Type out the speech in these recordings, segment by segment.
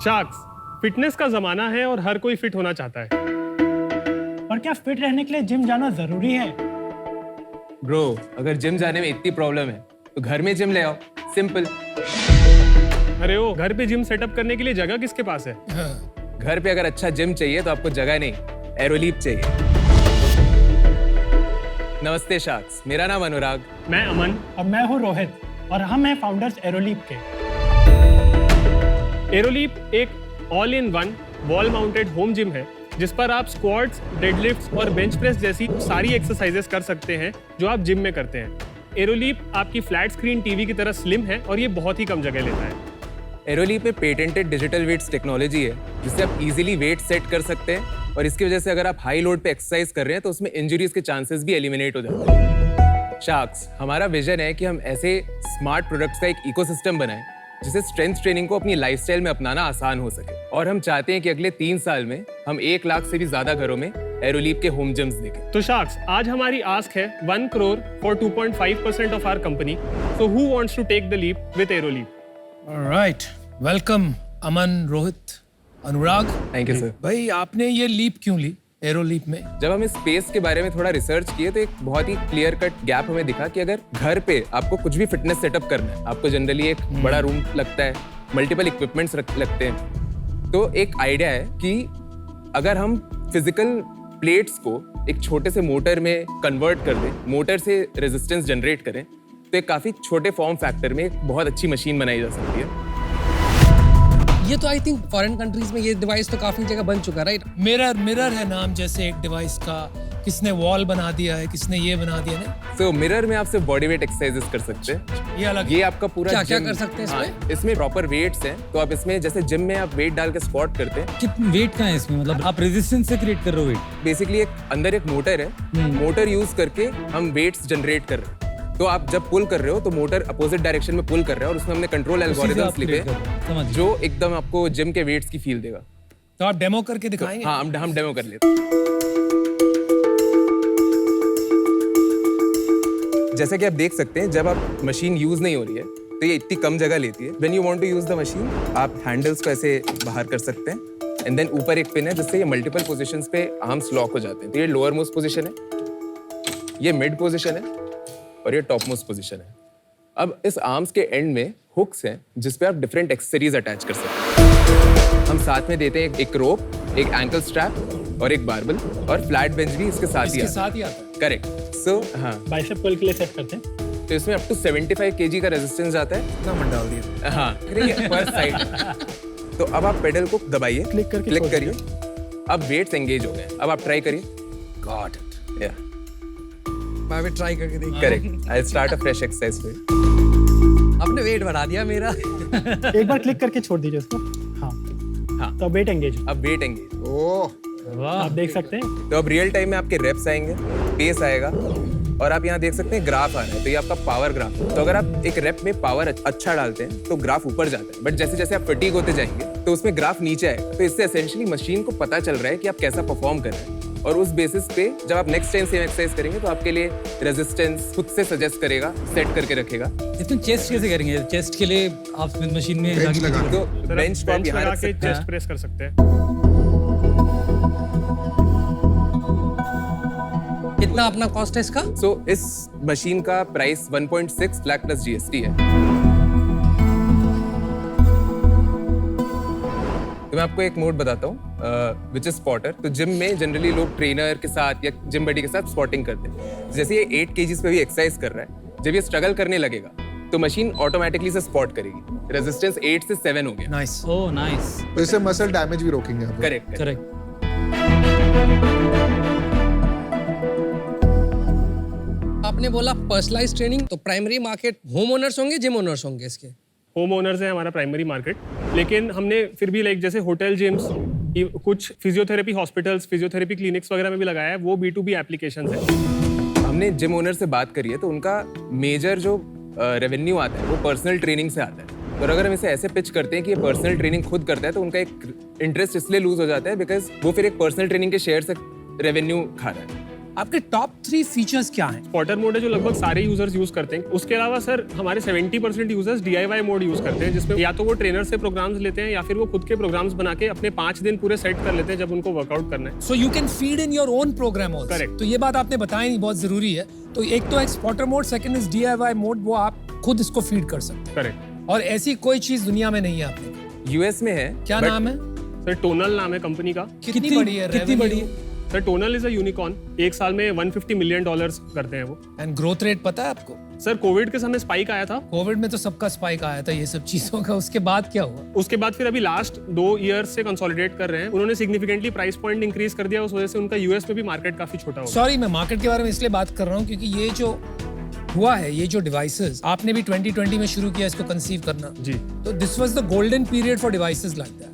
Sharks, fitness का जमाना है और हर कोई फिट होना चाहता है। पर क्या फिट रहने के लिए जिम जाना जरूरी है? ब्रो, अगर जिम जाने में इतनी प्रॉब्लम है तो घर में जिम ले आओ, सिंपल। अरे ओ, घर पे जिम सेटअप करने के लिए जगह किसके पास है? घर पे अगर अच्छा जिम चाहिए तो आपको जगह नहीं, एरोलीप चाहिए। नमस्ते शार्क्स, मेरा नाम अनुराग। मैं अमन। और मैं हूँ रोहित और हम हैं फाउंडर्स एरोलीप के। एरोलीप एक all in one wall mounted home gym है जिस पर आप स्क्वाट्स, डेडलिफ्ट्स और बेंच प्रेस जैसी सारी एक्सरसाइजेस कर सकते हैं जो आप जिम में करते हैं। एरोलीप आपकी फ्लैट स्क्रीन टीवी की तरह स्लिम है और ये बहुत ही कम जगह लेता है। एरोलीप में पेटेंटेड डिजिटल वेट्स टेक्नोलॉजी है जिससे आप इजीली वेट सेट कर सकते हैं और इसकी वजह से अगर आप हाई लोड पे एक्सरसाइज कर रहे हैं तो उसमें इंजरीज के चांसेस भी एलिमिनेट हो जाते हैं। शार्क्स, हमारा विजन है कि हम ऐसे स्मार्ट प्रोडक्ट्स का एक इकोसिस्टम बनाएं जिससे स्ट्रेंथ ट्रेनिंग को अपनी लाइफस्टाइल में अपनाना आसान हो सके। और हम चाहते हैं कि अगले 3 साल में हम 1 लाख से भी ज्यादा घरों में एरोलीप के होम जिम्स देखें। तो शार्क्स, आज हमारी आस्क है 1 crore for 2.5% of our company. So who wants to take the leap with Aeroleap? Alright, welcome Aman, Rohit, Anurag. Thank you sir. भाई, आपने ये लीप क्यों ली एरोलीप में? जब हम इस स्पेस के बारे में थोड़ा रिसर्च किए तो एक बहुत ही क्लियर कट गैप हमें दिखा कि अगर घर पे आपको कुछ भी फिटनेस सेटअप करना है, आपको जनरली एक बड़ा रूम लगता है, मल्टीपल इक्विपमेंट्स लगते हैं, तो एक आइडिया है कि अगर हम फिजिकल प्लेट्स को एक छोटे से मोटर में कन्वर्ट कर दें, मोटर से रेजिस्टेंस जनरेट करें, तो एक काफी छोटे फॉर्म फैक्टर में एक बहुत अच्छी मशीन बनाई जा सकती है। ये तो आई थिंक फॉरेन कंट्रीज में ये डिवाइस तो काफी जगह बन चुका है, राइट? मिरर है नाम जैसे एक डिवाइस का। किसने वॉल बना दिया है, किसने ये बना दिया है। सो मिरर में आप सिर्फ बॉडी वेट एक्सरसाइजेस कर सकते हैं। ये अलग, ये आपका पूरा क्या gym- कर सकते हैं इसमें? हाँ, इसमें प्रॉपर वेट्स हैं, तो आप इसमें जैसे जिम में आप वेट डाल के स्क्वाट करते हैं, कितना वेट का है इसमें? मतलब आप रेजिस्टेंस से क्रिएट कर रहे हो वेट? बेसिकली एक अंदर एक मोटर है, मोटर यूज करके हम वेट्स जनरेट कर रहे हैं। तो आप जब पुल कर रहे हो तो मोटर अपोजिट डायरेक्शन में पुल कर रहा है और उसमें हमने कंट्रोल एल्गोरिथम्स लिखे हैं जो एकदम आपको जिम के वेट्स की फील देगा। तो आप डेमो करके दिखाएंगे? हाँ, हम डेमो कर लेते हैं। जैसा कि आप देख सकते हैं, जब आप मशीन यूज नहीं हो रही है तो ये इतनी कम जगह लेती है। When you want to use the machine, आप हैंडल्स को ऐसे बाहर कर सकते हैं एंड देन ऊपर एक पिन है जिससे ये मल्टीपल पोजीशंस पे आर्म्स लॉक हो जाते हैं। तो ये लोअर मोस्ट पोजीशन है, ये मिड पोजीशन है और ये टॉप मोस्ट पोजीशन है। अब इस आर्म्स के एंड में हुक्स हैं जिस पे आप डिफरेंट एक्सेसरीज अटैच कर सकते हैं। हम साथ में देते हैं एक रोप, एक एंकल स्ट्रैप और एक बारबल, और फ्लैट बेंच भी इसके साथ ही आता है। करेक्ट। सो हाँ, बाइसेप कर्ल के लिए सेट करते हैं। तो इसमें अप टू 75 kg का रेजिस्टेंस आता है। इतना मत डाल दिया। हाँ, पर साइड। तो अब आप पेडल को दबाइए, क्लिक करिए, अब वेट्स एंगेज हो गए। अब आप ट्राई करिए। Got it. या मैं भी ट्राई करके देख। Correct, I start a fresh exercise फिर। आपने वेट बढ़ा दिया मेरा। एक बार क्लिक करके छोड़ दीजिए उसको। हाँ, तो वेट एंगेज। अब वेट एंगेज। आप देख सकते हैं। तो अब रियल टाइम में आपके रेप्स आएंगे, पेस आएगा, और आप यहाँ देख सकते हैं ग्राफ आ रहा है। तो ये आपका पावर ग्राफ है। तो अगर आप एक रेप में पावर अच्छा डालते हैं तो ग्राफ ऊपर जाता है, बट जैसे जैसे आप फटीग होते जाएंगे तो उसमें ग्राफ नीचे आएगा। तो इससे एसेंशियली मशीन को पता चल रहा है कि आप कैसा परफॉर्म कर रहे हैं, और उस बेसिस पे जब आप नेक्स्ट टाइम सेम एक्सरसाइज करेंगे तो आपके लिए रेजिस्टेंस खुद से सजेस्ट करेगा, सेट करके रखेगा। इसमें चेस्ट कैसे करेंगे? चेस्ट के लिए आप स्मिथ मशीन में तो बेंच को आप यहाँ लगा रख के सकते हैं। चेस्ट प्रेस कर सकते हैं। कितना अपना कॉस्ट है इसका? सो इस मशीन का प्राइस 1.6 लाख प्लस GST है। तो मैं आपको एक मोड बताता हूँ विच इज स्पॉटर। तो जिम में जनरली लोग ट्रेनर के साथ या जिम बडी के साथ स्पॉटिंग करते हैं। जैसे ये 8 kgs पे भी एक्सरसाइज कर रहा है, जब ये स्ट्रगल करने लगेगा तो मशीन ऑटोमेटिकली से स्पॉट करेगी। रेजिस्टेंस 8 से 7 हो गया। नाइस। Oh nice. तो इससे मसल डैमेज भी रोकेंगे आप। करेक्ट। करेक्ट। आपने बोला पर्सनलाइज ट्रेनिंग, तो प्राइमरी मार्केट होम ओनर्स होंगे, जिम ओनर्स होंगे इसके? होम ओनर्स है हमारा प्राइमरी मार्केट, लेकिन हमने फिर भी लाइक जैसे होटल, जिम्स, कुछ फिजियोथेरेपी हॉस्पिटल्स, फिजियोथेरेपी क्लिनिक्स वगैरह में भी लगाया है। वो B2B एप्लीकेशंस है। हमने जिम ओनर से बात करी है तो उनका मेजर जो रेवेन्यू आता है वो पर्सनल ट्रेनिंग से आता है। और अगर हम इसे ऐसे पिच करते हैं कि ये पर्सनल ट्रेनिंग खुद करता है तो उनका एक इंटरेस्ट इसलिए लूज हो जाता है बिकॉज वो फिर एक पर्सनल ट्रेनिंग के शेयर से रेवेन्यू खा रहा है। आपके टॉप 3 फीचर्स क्या हैं? स्पॉटर मोड है जो लगभग सारे यूजर्स यूज करते हैं। उसके अलावा सर हमारे 70% यूजर्स DIY मोड यूज करते हैं, जिसमें या तो वो ट्रेनर से प्रोग्राम्स लेते हैं या फिर वो खुद के प्रोग्राम्स बना के अपने 5 दिन पूरे सेट कर लेते हैं जब उनको वर्कआउट करना है। So you can feed in your own program also. Correct. तो ये बात आपने बताई नहीं, बहुत जरूरी है। तो एक तो spotter mode, second is DIY mode, वो आप खुद इसको फीड कर सकते करेक्ट। हैं। और ऐसी कोई चीज दुनिया में नहीं है आपने। US में है। क्या but नाम है? सर टोनल नाम है कंपनी का। कितनी बड़ी है? कितनी बड़ी है? Sir tonal is a unicorn. एक साल में $150 मिलियन करते हैं वो। एंड ग्रोथ रेट पता है आपको? सर कोविड के समय स्पाइक आया था। कोविड में तो सबका स्पाइक आया था ये सब चीजों का। उसके बाद क्या हुआ? उसके बाद फिर अभी लास्ट 2 ईयर्स से कंसोलिडेट कर रहे हैं। उन्होंने सिग्निफिकेंटली प्राइस पॉइंट इंक्रीज कर दिया, उस वजह से उनका US में भी मार्केट काफी छोटा हो गया। सॉरी, मैं मार्केट के बारे में इसलिए बात कर रहा हूँ क्योंकि ये जो हुआ है, ये जो डिवाइसेस आपने भी 2020 में शुरू किया इसको कंसीव करना, जी। तो this was the golden period for devices like that.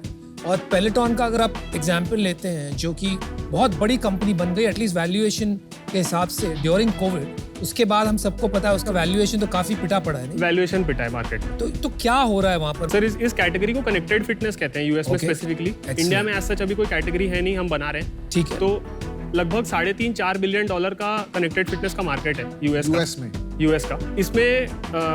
और पेलेटॉन का अगर आप एग्जांपल लेते हैं, जो कि बहुत बड़ी कंपनी बन गई एटलीस्ट वैल्यूएशन के हिसाब से ड्यूरिंग कोविड, उसके बाद हम सबको पता है उसका वैल्यूएशन तो काफी पिटा पड़ा है नहीं? वैल्यूएशन पिटा है मार्केट में। तो क्या हो रहा है वहाँ पर? सर इस कैटेगरी को कनेक्टेड फिटनेस कहते हैं US में Okay. स्पेसिफिकली। Excellent. इंडिया में ऐसा अभी कोई कैटेगरी है नहीं, हम बना रहे हैं। ठीक है। तो लगभग $3.5-4 बिलियन का कनेक्टेड फिटनेस का मार्केट है US का। इसमें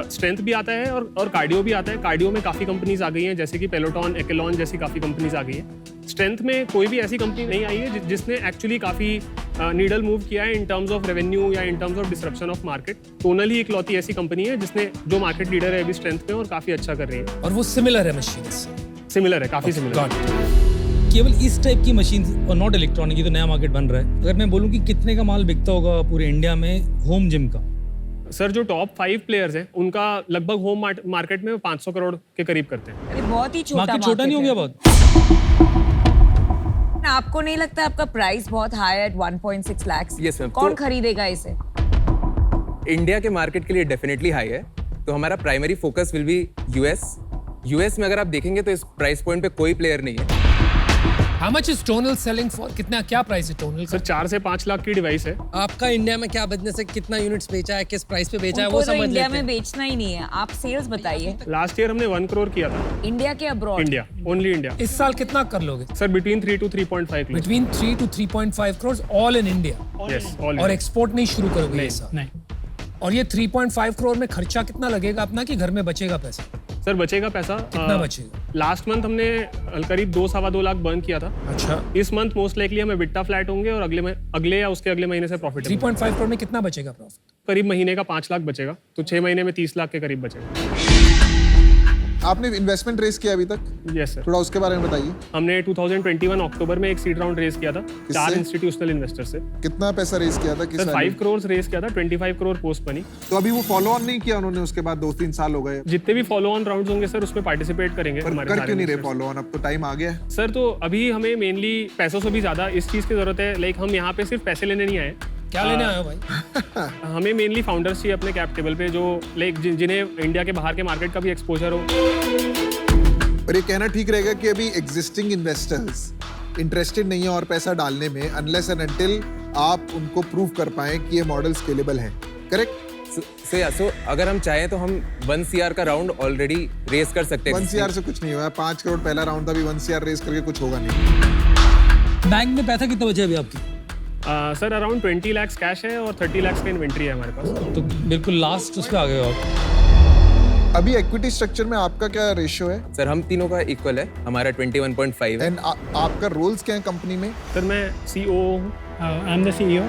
स्ट्रेंथ भी आता है और कार्डियो भी आता है। कार्डियो में काफी कंपनीज आ गई हैं, जैसे कि पेलोटॉन, एक्लोन जैसी काफी कंपनीज आ गई हैं। स्ट्रेंथ में कोई भी ऐसी कंपनी नहीं आई है जिसने एक्चुअली काफी नीडल मूव किया है इन टर्म्स ऑफ रेवेन्यू या in terms of disruption of market. Tonal ही इकलौती ऐसी कंपनी है जिसने जो मार्केट लीडर है अभी स्ट्रेंथ में और काफी अच्छा कर रही है। और वो सिमिलर है मशीन्स? सिमिलर है, काफी सिमिलर। केवल इस टाइप की मशीन और नॉट इलेक्ट्रॉनिक, ये तो नया मार्केट बन रहा है। अगर मैं बोलूँ कि कितने का माल बिकता होगा पूरे इंडिया में होम जिम का? सर जो टॉप 5 प्लेयर्स हैं उनका लगभग होम मार्केट में 500 करोड़ के करीब करते हैं। ये बहुत ही छोटा मार्केट छोटा नहीं हो गया बहुत? आपको नहीं लगता आपका प्राइस बहुत हाई है 1.6 लाख? Yes, ma'am. कौन तो- खरीदेगा इसे? इंडिया के मार्केट के लिए डेफिनेटली हाई है, तो हमारा primary focus will be US में अगर आप देखेंगे तो इस प्राइस पॉइंट पे कोई प्लेयर नहीं है। How much is Tonal selling for? कितना क्या प्राइस है Tonal का? सर 4 से 5 लाख की डिवाइस है। आपका इंडिया में क्या बिजनेस है, कितना यूनिट्स बेचा है, किस प्राइस पे बेचा है, उनको वो तो समझ इंडिया लेते में हैं। बेचना ही नहीं है। आप सेल्स बताइए। लास्ट ईयर हमने 1 करोड़ किया था। इंडिया के अब्रॉड? India, only India. इस साल कितना कर लोगे? Sir between 3 to 3.5 crore. Between 3 to 3.5 crores all in India. Yes, all और एक्सपोर्ट नहीं शुरू करोगे ये साल? नहीं। और ये 3.5 करोड़ में खर्चा कितना लगेगा अपना, कि घर में बचेगा पैसा? सर बचेगा पैसा। कितना बचेगा? लास्ट मंथ हमने करीब 2-2.5 लाख बर्न किया था। अच्छा, इस मंथ मोस्ट लाइकली हमें बिट्टा फ्लैट होंगे और अगले या उसके अगले महीने से प्रॉफिट 3.5 करोड़ में कितना बचेगा प्रॉफिट? करीब महीने का 5 लाख बचेगा, तो 6 महीने में 30 लाख के करीब बचेगा। आपने इन्वेस्टमेंट रेस किया अभी तक? Yes sir. थोड़ा उसके बारे में बताइए। हमने 2021 अक्टूबर में एक सीड राउंड रेस किया था 4 इंस्टीट्यूशनल इन्वेस्टर से। कितना पैसा रेस किया था? किस सर 5 करोड़ रेस किया था, 25 करोड़ पोस्ट बनी। तो अभी वो फॉलो ऑन नहीं किया उन्होंने, उसके बाद 2-3 साल हो गए। जितने भी फॉलो ऑन राउंड्स होंगे सर उसमें पार्टिसिपेट करेंगे पर हमारे कर सारे क्यों नहीं रहे investors। Follow on? अब तो टाइम आ गया है। सर तो अभी हमें मेनली पैसों से भी ज्यादा इस चीज की जरूरत है। लाइक हम यहाँ पे सिर्फ पैसे लेने नहीं आए। क्या लेने आए हो भाई? हमें मेनली फाउंडर्स चाहिए अपने कैप टेबल पे, जो लाइक जिन्हें इंडिया के बाहर के मार्केट का भी एक्सपोजर हो। पर ये कहना ठीक रहेगा कि अभी एग्जिस्टिंग इन्वेस्टर्स इंटरेस्टेड नहीं है और पैसा डालने में, अनलेस एंड अनटिल आप उनको प्रूव कर पाए कि ये मॉडल स्केलेबल है। करेक्ट? सो अगर हम चाहें तो हम 1 CR का राउंड ऑलरेडी रेस कर सकते हैं। 1 CR से कुछ नहीं हुआ। 5 करोड़ पहला राउंड था, अभी 1 CR रेस करके कुछ होगा नहीं। बैंक में पैसा कितना बचा है अभी आपकी? सर अराउंड 20 लाख कैश है और 30 लाख का इन्वेंट्री है हमारे पास। तो बिल्कुल लास्ट उस पे आ गए हो आप। अभी इक्विटी स्ट्रक्चर में आपका क्या रेशियो है? सर हम तीनों का इक्वल है, हमारा 21.5 है। एंड आपका रोल्स क्या है कंपनी में? सर मैं CEO हूँ। I am the CEO.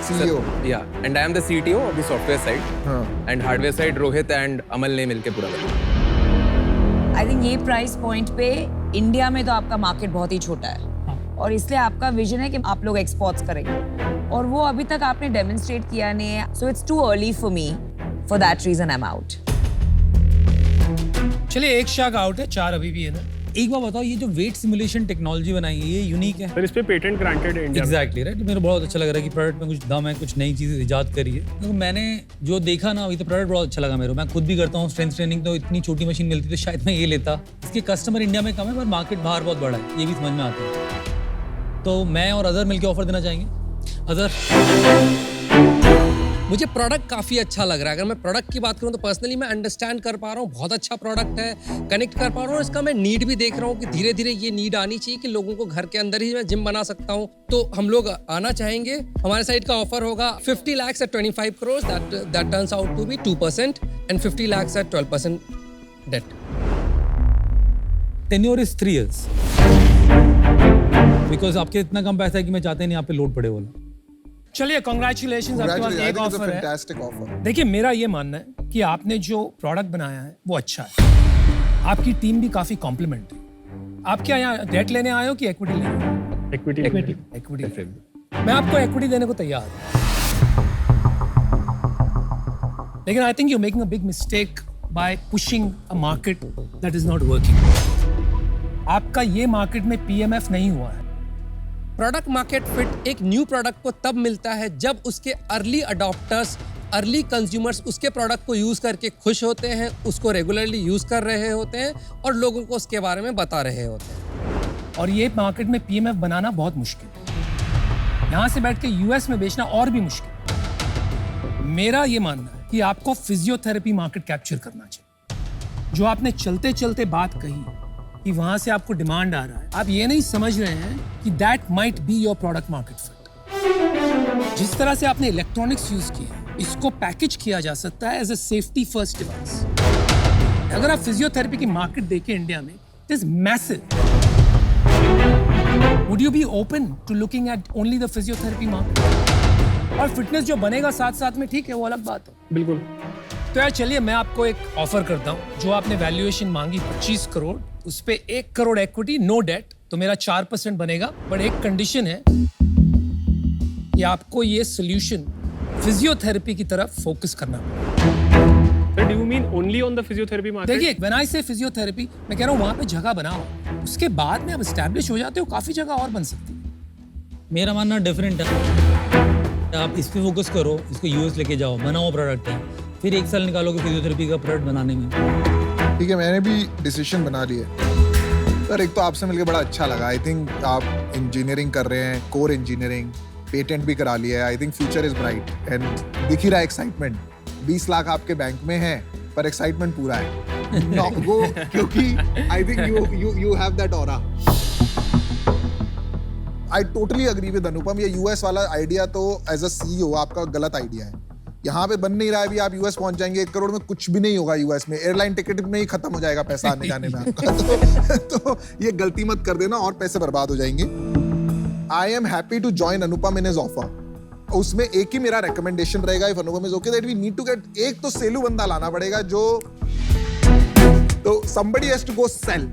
CEO? या and I am the CTO of the software side, हाँ। And hardware side Rohit and Amal ने मिलके पूरा किया। आई थिंक ये प्राइस पॉइंट पे इंडिया में तो आपका मार्केट बहुत ही छोटा है और इसलिए आपका विजन है कि आप लोग एक्सपोर्ट्स करेंगे और वो अभी तक आपने डेमोन्स्ट्रेट किया नहीं है। So it's too early for me, for that reason I am out. चलिए, एक शाख आउट है, 4 अभी भी है ना। एक बार बताओ, ये जो वेट सिमुलेशन टेक्नोलॉजी बनाई है ये यूनिक है? सर इस पे पेटेंट ग्रांटेड है इंडिया में। Exactly right. मेरे बहुत अच्छा लग रहा है कि प्रोडक्ट में कुछ दम है, कुछ नई चीज़ इजाद करी है। तो मैंने जो देखा ना अभी, तो प्रोडक्ट बहुत अच्छा लगा मेरे को। मैं खुद भी करता हूँ स्ट्रेंथ ट्रेनिंग, तो इतनी छोटी मशीन मिलती तो शायद मैं ये लेता। इसके कस्टमर इंडिया में कम है पर मार्केट बाहर बहुत बड़ा है, ये भी समझ में आता है। तो मैं और अजहर मिलकर ऑफर देना चाहेंगे। अजहर मुझे प्रोडक्ट काफ़ी अच्छा लग रहा है। अगर मैं प्रोडक्ट की बात करूं तो पर्सनली मैं अंडरस्टैंड कर पा रहा हूं, बहुत अच्छा प्रोडक्ट है, कनेक्ट कर पा रहा हूं। इसका मैं नीड भी देख रहा हूं कि धीरे धीरे ये नीड आनी चाहिए कि लोगों को घर के अंदर ही मैं जिम बना सकता हूं। तो हम लोग आना चाहेंगे। हमारे साइड का ऑफर होगा 50 lakhs at 25 crores, that turns out to be 2%, and 50 lakhs at 12% debt. Tenure is 3 years. Because आपके इतना कम पैसा है कि मैं चाहते नहीं आप पे लोड पड़े बोला। चलिए कॉन्ग्रेचुलेशन, आपके पास एक ऑफर है। Fantastic offer. देखिए मेरा ये मानना है कि आपने जो प्रोडक्ट बनाया है वो अच्छा है। आपकी टीम भी काफी कॉम्प्लीमेंट्री। आप क्या यहाँ डेट लेने आए हो कि इक्विटी लेने आए हो? इक्विटी। मैं आपको इक्विटी देने को तैयार हूँ, लेकिन आई think you making a big mistake by pushing a market that is not working. आपका ये मार्केट में पीएमएफ नहीं हुआ है। प्रोडक्ट मार्केट फिट एक न्यू प्रोडक्ट को तब मिलता है जब उसके अर्ली अडॉप्टर्स, अर्ली कंज्यूमर्स उसके प्रोडक्ट को यूज करके खुश होते हैं, उसको रेगुलरली यूज कर रहे होते हैं और लोगों को उसके बारे में बता रहे होते हैं। और ये मार्केट में पीएमएफ बनाना बहुत मुश्किल है। यहाँ से बैठ के यूएस में बेचना और भी मुश्किल। मेरा ये मानना है कि आपको फिजियोथेरेपी मार्केट कैप्चर करना चाहिए। जो आपने चलते चलते बात कही कि वहां से आपको डिमांड आ रहा है, आप ये नहीं समझ रहे हैं कि that might be your product market fit. जिस तरह से आपने इलेक्ट्रॉनिक्स यूज किया, इसको पैकेज किया जा सकता है as a safety first device. अगर आप फिजियोथेरेपी की मार्केट देखें इंडिया में, it is massive. Would you be open to looking at only the physiotherapy market? और फिटनेस जो बनेगा साथ साथ में, ठीक है, वो अलग बात है। बिल्कुल। तो यार चलिए मैं आपको एक ऑफर करता हूँ। जो आपने वैल्यूएशन मांगी 25 करोड़, उस पे 1 करोड़ इक्विटी, नो डेट, तो मेरा 4% बनेगा। बट एक कंडीशन है कि आपको ये सोल्यूशन फिजियोथेरेपी की तरफ फोकस करना पड़ेगा। Sir, do you mean only on the physiotherapy market? देखिए व्हेन आई से फिजियोथेरेपी, मैं कह रहा हूँ वहां पे जगह बनाओ, उसके बाद में आप एस्टैब्लिश हो जाते हो, काफी जगह और बन सकती है। मेरा मानना डिफरेंट है। आप इस पे फोकस करो, इसको यूएस लेके जाओ, बनाओ प्रोडक्ट है, फिर 1 साल निकालोगे फिजियोथेरेपी का प्रोडक्ट बनाने में। ठीक है, मैंने भी डिसीजन बना लिया। सर एक तो आपसे मिलकर बड़ा अच्छा लगा। आई थिंक आप इंजीनियरिंग कर रहे हैं, कोर इंजीनियरिंग, पेटेंट भी करा लिया है। I think future is bright and दिख ही रहा है एक्साइटमेंट। 20 लाख आपके बैंक में है पर एक्साइटमेंट पूरा है। नो वो क्योंकि I think you have that aura. I totally agree with Anupam. ये यूएस वाला आइडिया तो एज अ सीईओ आपका गलत आइडिया है। यहाँ पे बन नहीं रहा है। अभी आप यूएस पहुंच जाएंगे, 1 करोड़ में कुछ भी नहीं होगा। यूएस में एयरलाइन टिकट में ही खत्म हो जाएगा पैसा आने जाने में आपका। तो ये गलती मत कर देना और पैसे बर्बाद हो जाएंगे। I am happy to join Anupam in his offer. उसमें एक ही मेरा रिकमेंडेशन रहेगा, if Anupam is okay, that we need to get एक तो सेलू बंदा लाना पड़ेगा जो तो somebody has to go sell.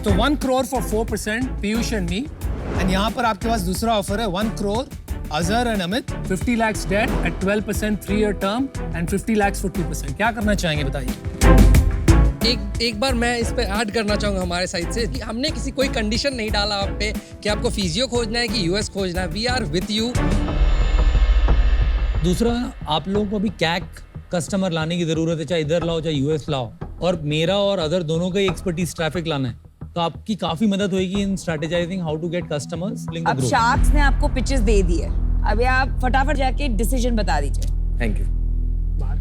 तो 1 crore for 4%, Piyush and me. And यहाँ पर आपके पास दूसरा ऑफर है 1 crore, Azhar and Amit, 50 lakhs debt at 12% 3-year term and 50 lakhs for 2%। क्या करना चाहेंगे बताइए। एक बार मैं इस पे ऐड करना चाहूंगा हमारे साइड से कि हमने किसी कोई कंडीशन नहीं डाला आप पे कि आपको फिजियो खोजना है कि यूएस खोजना है। We are with you. दूसरा, आप लोगों को अभी कैक कस्टमर लाने की जरूरत है, चाहे इधर लाओ चाहे यूएस लाओ, और मेरा और अदर दोनों का एक्सपर्टीज ट्रैफिक लाना है, तो आपकी काफी मदद होगी in strategising how to get customers. अब शार्क्स ने आपको पिचेस दे दी है, अभी आप फटाफट जाके डिसीजन बता दीजिए। Thank you.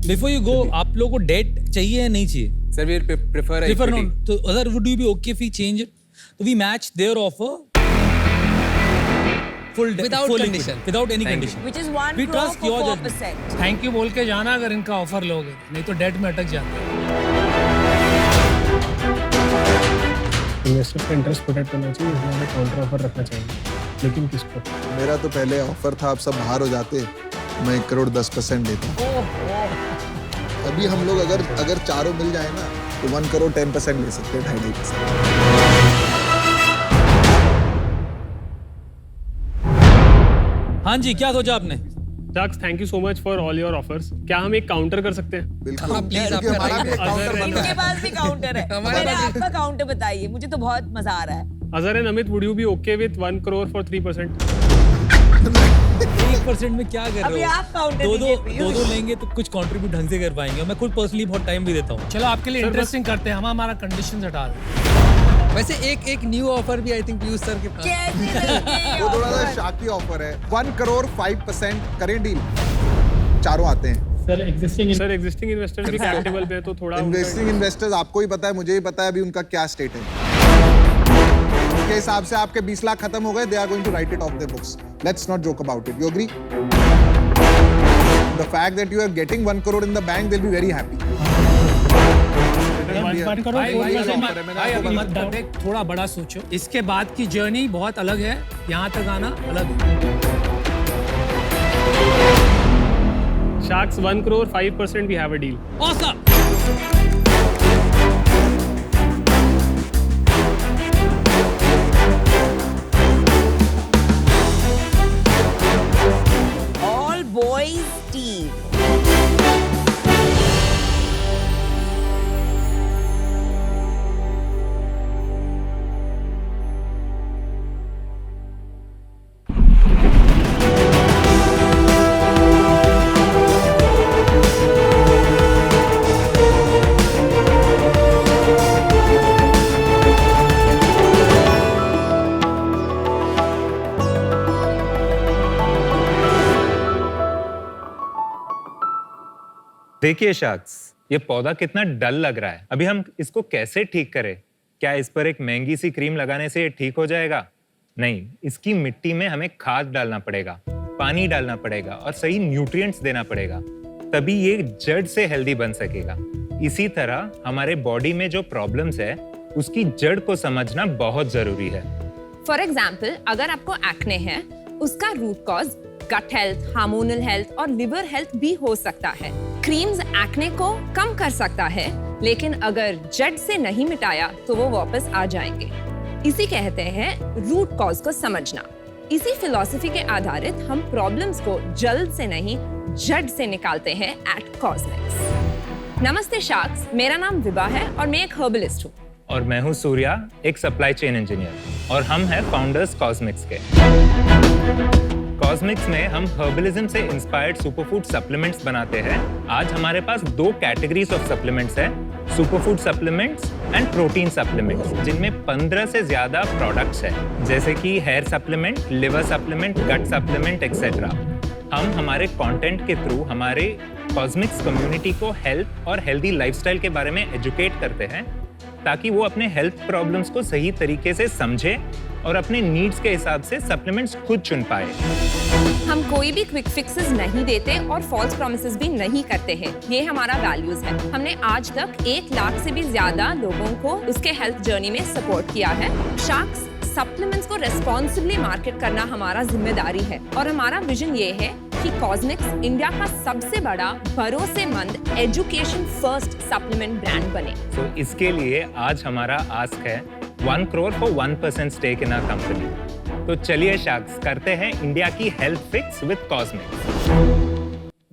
Before you go, आप लोगों को डेट चाहिए या नहीं चाहिए? सर वी प्रेफर नॉट, तो other would you be okay if we change it? तो we match their offer full Without full condition. equity, without any condition. Which is 1 We crore trust for your 4%. Thank you बोल के जाना अगर इनका offer लोगे, नहीं तो date में अटक जाते हैं। इन्वेस्टर का इंटरेस्ट प्रोटेक्ट करना चाहिए, इसलिए हमें काउंटर ऑफर रखना चाहिए। लेकिन किसको? मेरा तो पहले ऑफर था, आप सब बाहर हो जाते, मैं 1 करोड़ 10% लेता। अभी हम लोग अगर चारों मिल जाए ना तो 1 करोड़ 10% ले सकते हैं, 2.5%। हाँ जी, क्या सोचा आपने? Sharks, thank you so much for all your offers. क्या हम एक काउंटर कर सकते हैं? बिल्कुल, हाँ, please, क्योंकि आप हमारा भी एक काउंटर बन रहा इनके है। पास भी काउंटर है। हमारे पहले पास भी- आपका काउंटर बताइए, मुझे तो बहुत मजा आ रहा है। Azhar and Amit, would you be okay with 1 crore for 3%? 1% में क्या कर अभी रहे हो? आप काउंटर दो दीजिए, पीयूष। दो लेंगे तो कुछ कंट्रीब्यूट ढंग से कर पाएंगे। मैं खुद पर्सनली बहुत टाइम भी देता हूँ। चलो आपके लिए इंटरेस्टिंग करते हैं, हम हमारा कंडीशन हटा दें। वैसे एक न्यू ऑफर भी आई थिंक पीयूष सर के पास। कैसे देंगे ये वो थोड़ा सा offer? शाकी ऑफर है। 1 करोड़ 5% करें डील। चारों आते हैं? Sir existing sir existing investors भी कैप टेबल पे है तो थोड़ा इन्वेस्टिंग इन्वेस्टर्स आपको ही पता है, मुझे ही पता है अभी उनका क्या स्टेट है। के हिसाब से आपके 20 लाख खत्म हो गए, they are going to write it off their books. Let's not joke about it, you agree? The fact that you are getting 1 crore in the bank, they'll be very happy. भाई अभी मत देख, थोड़ा बड़ा सोचो। इसके बाद की जर्नी बहुत अलग है, यहाँ तक आना अलग है। Sharks 1 crore 5% we have a deal. Awesome! All boys team. देखिए शार्क्स, ये पौधा कितना डल लग रहा है। अभी हम इसको कैसे ठीक करें? क्या इस पर एक महंगी सी क्रीम लगाने से ये ठीक हो जाएगा? नहीं, इसकी मिट्टी में हमें खाद डालना पड़ेगा, पानी डालना पड़ेगा और सही न्यूट्रिएंट्स देना पड़ेगा, तभी ये जड़ से हेल्दी बन सकेगा। इसी तरह हमारे बॉडी में जो प्रॉब्लम्स है उसकी जड़ को समझना बहुत जरूरी है। फॉर एग्जाम्पल, अगर आपको एक्ने है, उसका root cause gut health, hormonal health और लिवर हेल्थ भी हो सकता है। क्रीम्स एक्ने को कम कर सकता है, लेकिन अगर जड़ से नहीं मिटाया तो वो वापस आ जाएंगे। इसी कहते हैं रूट कॉज को समझना। इसी फिलॉसफी के आधारित हम प्रॉब्लम्स को जल्द से नहीं जड़ से निकालते हैं एट कॉस्मिक्स। नमस्ते शार्क्स, मेरा नाम विभा है और मैं एक हर्बलिस्ट हूँ। और मैं हूँ सूर्या, एक सप्लाई चेन इंजीनियर, और हम हैं फाउंडर्स कॉस्मिक्स के। कॉस्मिक्स में हम हर्बलिज्म से इंस्पायर्ड सुपरफूड सप्लीमेंट्स बनाते हैं। आज हमारे पास 2 कैटेगरीज ऑफ सप्लीमेंट्स हैं, superfood supplements and protein supplements, जिनमें 15 से ज्यादा प्रोडक्ट्स हैं, जैसे कि हेयर सप्लीमेंट, लिवर सप्लीमेंट, गट सप्लीमेंट एक्सेट्रा। हम हमारे कंटेंट के थ्रू हमारे कॉस्मिक्स कम्युनिटी को हेल्थ और हेल्दी लाइफस्टाइल के बारे में एजुकेट करते हैं, ताकि वो अपने हेल्थ प्रॉब्लम्स को सही तरीके से समझे और अपने नीड्स के हिसाब से सप्लीमेंट्स खुद चुन पाए। हम कोई भी क्विक फिक्सेस नहीं देते और फॉल्स प्रॉमिसेस भी नहीं करते हैं। ये हमारा वैल्यूज है। हमने आज तक 1 लाख से भी ज्यादा लोगों को उसके हेल्थ जर्नी में सपोर्ट किया है। शार्क्स सप्लीमेंट्स को रेस्पॉन्सिबली मार्केट करना हमारा जिम्मेदारी है और हमारा विजन ये है कि कॉस्मिक्स इंडिया का सबसे बड़ा भरोसेमंद एजुकेशन फर्स्ट सप्लीमेंट ब्रांड बने। तो इसके लिए आज हमारा आस्क है 1 crore for 1% stake in our company। तो चलिए शार्क्स, करते हैं इंडिया की health fix with Cosmix.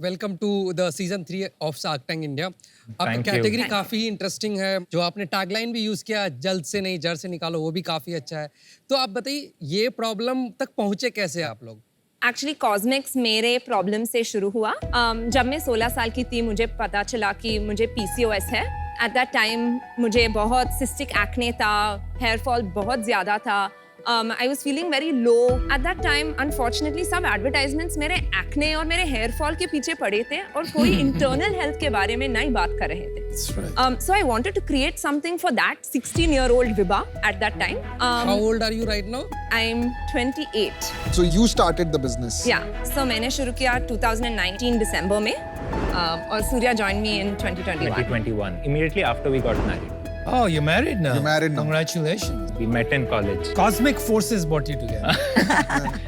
Welcome to the season 3 of shark tank India. आपका Thank you. कैटेगरी काफी इंटरेस्टिंग है। जो आपने टैगलाइन भी यूज किया, जल्द से नहीं जड़ से निकालो, वो भी काफी अच्छा है। तो आप बताइए, ये प्रॉब्लम तक पहुंचे कैसे आप लोग? एक्चुअली कॉस्मिक्स मेरे प्रॉब्लम से शुरू हुआ। जब मैं 16 साल की थी, मुझे पता चला कि मुझे PCOS है। एट दैट टाइम मुझे बहुत सिस्टिक एक्ने था, हेयर फॉल बहुत ज़्यादा था। I was feeling very low at that time. Unfortunately सब एडवर्टाइजमेंट्स मेरे एक्ने और मेरे हेयर फॉल के पीछे पड़े थे और कोई इंटरनल हेल्थ के बारे में नहीं बात कर रहे थे। So I wanted to create something for that 16-year-old Vibha at that time. How old are you right now? I'm 28. So you started the business. Yeah, so मैंने शुरू किया 2019 दिसंबर में और Surya joined me in 2021. 2021, immediately after we got married. Oh, you're married now. You're married now. Congratulations. We met in college. Cosmic forces brought you together.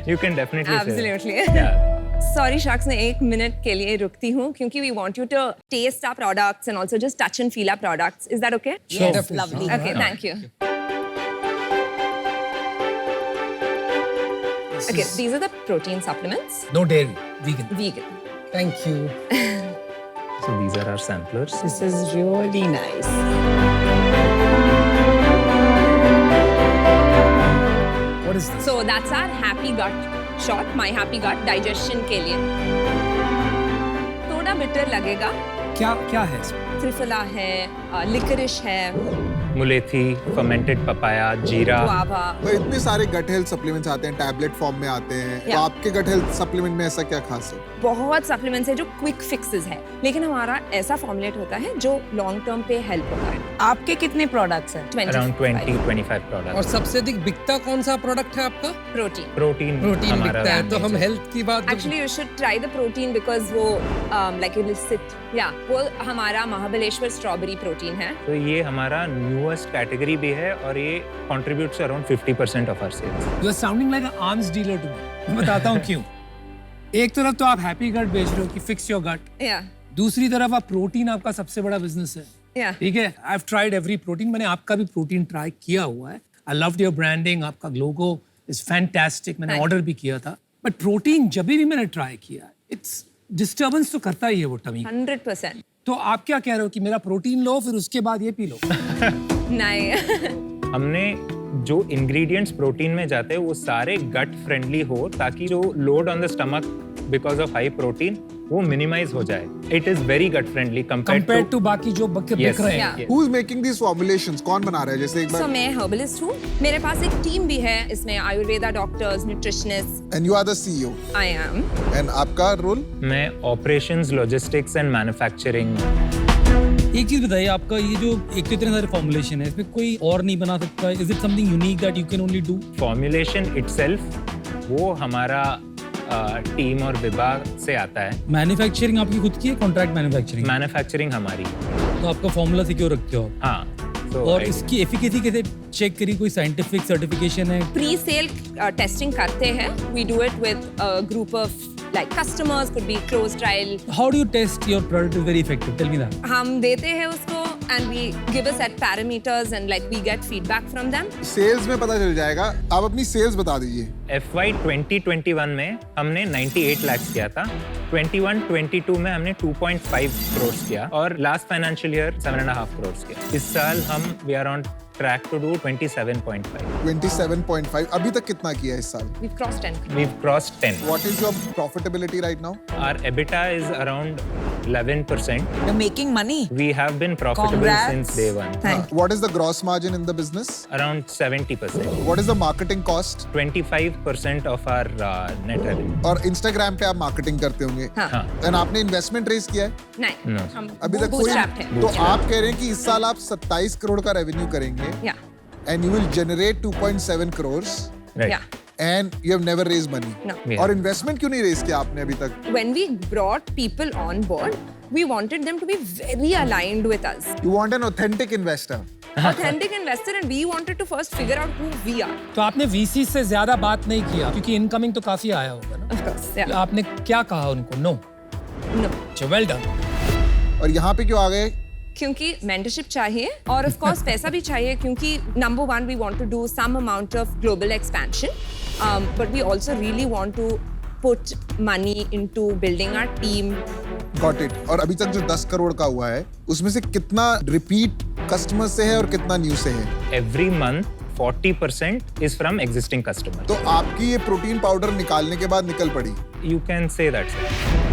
You can definitely say Absolutely. that. Yeah. Sorry sharks, मैं 1 minute के लिए रुकती हूँ क्योंकि we want you to taste our products and also just touch and feel our products. Is that okay? Sure. Yes, lovely. Okay, thank you. Okay, these are the protein supplements. No dairy, vegan. Vegan. Thank you. So these are our samplers. This is really nice. What is this? So that's our happy gut shot, my happy gut digestion के लिए। थोड़ा bitter bitter लगेगा। क्या क्या है इसमें? त्रिफला है, लिकरिश है, मुलेथी, फर्मेंटेड पपाया, जीरा। गुआवा। तो इतने सारे गट हेल्थ सप्लीमेंट्स आते हैं, टैबलेट फॉर्म में आते हैं, तो Yeah. आपके गट हेल्थ सप्लीमेंट में ऐसा क्या खास है? बहुत सप्लीमेंट्स है जो क्विक फिक्सेस है, लेकिन हमारा ऐसा फॉर्मुलेट होता है जो लॉन्ग टर्म पे हेल्प होता है। आपके कितने प्रोडक्ट्स हैं? 20-25 और प्रोडक्ट। सबसे अधिक बिकता कौन सा प्रोडक्ट है आपका? प्रोटीन। प्रोटीन प्रोटीन बिकता है, तो हम हेल्थ की बात actually you should try the protein because वो लाइक यू सिट या वो हमारा महाबलेश्वर स्ट्रॉबेरी प्रोटीन है। तो ये हमारा न्यूएस्ट कैटेगरी भी है और ये contributes around 50% of our sales. You are sounding like an arms dealer to me. मैं बताता हूँ क्यों। एक तरफ तो आप हैप्पी गट बेच रहे हो कि फिक्स योर गट, या दूसरी तरफ आप प्रोटीन आपका सबसे बड़ा बिजनेस है। या ठीक है, I have tried every protein, मैंने आपका भी प्रोटीन ट्राई किया हुआ है। आई लव्ड योर ब्रांडिंग, आपका लोगो इज फैंटास्टिक, मैंने Thank ऑर्डर भी किया था। बट प्रोटीन जब भी मैंने ट्राई किया, इट्स डिस्टर्बेंस तो करता ही है वो टमी। 100%। तो आप क्या कह रहे हो कि मेरा प्रोटीन लो फिर उसके बाद ये पी लो? नहीं। हमने जो इंग्रेडिएंट्स प्रोटीन में जाते हैं वो सारे गट फ्रेंडली हो ताकि जो load on the stomach because of high protein वो मिनिमाइज हो जाए। It is very gut friendly compare to बाकी जो बिक रहे हैं। Yeah. Who is making these formulations? कौन बना रहा है? जैसे एक सो बार मैं हर्बलिस्ट हूँ, मेरे पास एक टीम भी है, इसमें Ayurveda doctors, nutritionist. and you are the CEO I am. and आपका रोल? मैं ऑपरेशंस, लॉजिस्टिक्स एंड मैन्युफैक्चरिंग। एक चीज बताइए, आपका ये जो एक तो इतने सारे फॉर्मुलेशन है, इसमें कोई और नहीं बना सकता? Is it something unique that you can only do? Formulation itself वो हमारा टीम और विभाग से आता है। मैन्युफैक्चरिंग आपकी खुद की है, कॉन्ट्रैक्ट मैन्युफैक्चरिंग? मैन्युफैक्चरिंग हमारी। तो आपका फॉर्मूला सिक्योर रखते हो आप? हाँ। So और इसकी एफिकेसी कैसे चेक करी? कोई साइंटिफिक सर्टिफिकेशन है? प्री सेल टेस्टिंग करते हैं। We do it with a group of like customers, could be close trial. How do you test your product is very effective? Tell me that. हम देते हैं उसको and we give a set parameters and like we get feedback from them. Sales में पता चल जाएगा। आप अपनी सेल्स बता दीजिए। FY 2021 में हमने 98 लाख किया था। 21-22 में हमने 2.5 करोड़ किया और लास्ट फाइनेंशियल ईयर 7.5 करोड़ किया। इस साल हम we are on track to do 27.5। 27.5। अभी तक कितना किया है इस साल? We've crossed 10. We've crossed 10. What is your profitability right now? Our EBITDA is around 11%. You're making money. We have been profitable Congrats. since day one. Thank What is the gross margin in the business? Around 70%. What is the marketing cost? 25% of our net revenue. और Instagram पे आप marketing करते होंगे। हाँ। हाँ। And आपने investment raise किया है? नहीं, No. हम अभी तक कोई? bootstrapped हैं। तो आप कह रहे हैं कि इस साल आप 27 करोड़ का रेवेन्यू करेंगे Yeah, and you will generate 2.7 crores Right. yeah. and you have never raised money. No. Yeah. और इन्वेस्टमेंट क्यों नहीं रेज किया आपने अभी तक? When we brought people on board, we wanted them to be very aligned with us. You want an authentic investor. Authentic investor, and we wanted to first figure out who we are. तो आपने VC से ज्यादा बात नहीं किया क्योंकि incoming तो काफी आया होगा ना? Of course, yeah. आपने क्या कहा उनको? नो। No. Well done. और यहाँ पे क्यों आ गए? क्योंकि मेंटरशिप चाहिए और ऑफ कोर्स पैसा भी चाहिए क्योंकि number one we want to do some amount of global expansion but we also really want to put money into building our team. Got it. और अभी तक जो 10 करोड़ का हुआ है उसमें से कितना रिपीट कस्टमर से है और कितना न्यू से है? Every month 40% is from existing customer. तो आपकी ये प्रोटीन पाउडर निकालने के बाद निकल पड़ी। You can say that, sir.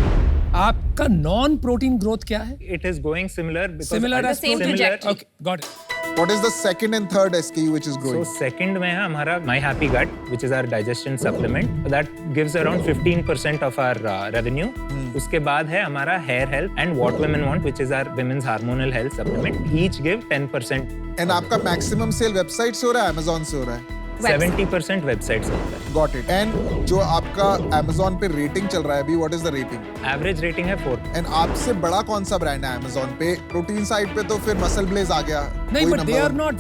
आपका नॉन प्रोटीन ग्रोथ क्या है? It is going similar because similar The same trajectory. Okay, got it. What is the second and third SKU which is So growing? second में है हमारा My Happy Gut, which is our digestion supplement. That gives around 15% of our revenue. उसके बाद है हमारा Hair Health and What Women Want, which is our women's hormonal health supplement. Each give 10%. And आपका maximum cell website से हो रहा है, Amazon से हो रहा है? 70% वेबसाइट से होता है। Got it. And जो आपका Amazon पे रेटिंग चल रहा है अभी, what is the rating? Average rating है 4. And आपसे बड़ा कौन सा ब्रांड है Amazon पे? प्रोटीन साइड पे तो फिर मसल ब्लेज आ गया। नहीं, कोई but they number are one। Not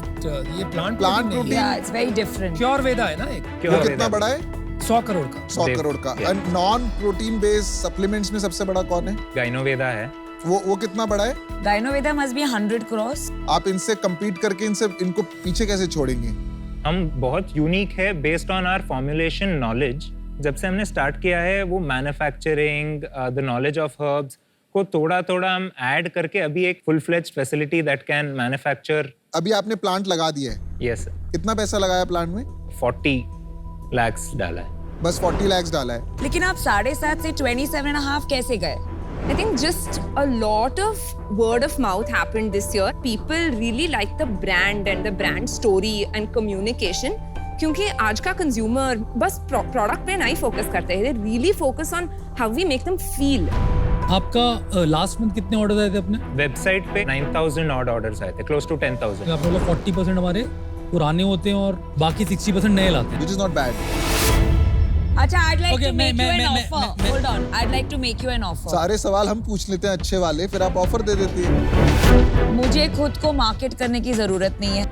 ये plant Plant protein. protein? Yeah, it's very different. Pure Veda है ना एक? वो कितना बड़ा है? 100 करोड़ का। 100 Dev- करोड़ का। yeah. And non protein based supplements में सबसे बड़ा कौन है? गाइनोवेदा है। वो कितना बड़ा है? Gynoveda must be 100 crores. आप इनसे compete करके इनको पीछे कैसे छोड़ेंगे? हम बहुत यूनिक है based on our formulation knowledge. जब से हमने स्टार्ट किया है वो manufacturing, the knowledge of herbs को थोड़ा थोड़ा हम ऐड करके अभी एक full fledged facility that can manufacture. अभी आपने प्लांट लगा दिया है। यस, कितना पैसा लगाया प्लांट में? 40 lakhs डाला है। बस 40 lakhs डाला है। लेकिन आप 7.5 से 27.5 कैसे गए? I think just a lot of word of mouth happened this year. People really like the brand and the brand story and communication. क्योंकि आज का कंज्यूमर बस प्रोडक्ट पे नहीं फोकस करते हैं. They really focus on how we make them feel. आपका last month कितने ऑर्डर आए थे अपने वेबसाइट पे 9,000 ऑड ऑर्डर्स आए थे, क्लोज टू 10,000. आप लोग 40% हमारे पुराने होते हैं और बाकी 60% नए लाते हैं. Which is not bad. अच्छा, I'd like Okay, to make you an मैं- offer. Hold on, I'd like to make you an offer. सारे सवाल हम पूछ लेते हैं अच्छे वाले, फिर आप ऑफर दे देती है. मुझे खुद को मार्केट करने की जरूरत नहीं है.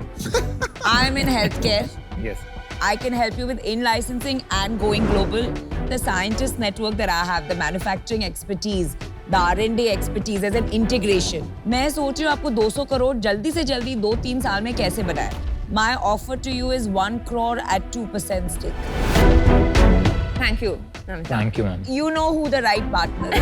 I am in healthcare. Yes. I can help you with in-licensing and going global. The scientist network that I have, the manufacturing expertise, the R&D expertise as an integration. मैं सोच रही हूँ आपको 200 करोड़ जल्दी से जल्दी 2-3 साल में कैसे बनाए. My offer to you is 1 crore at 2% stake. Thank you. Namita. Thank you, ma'am. You know who the right partner is.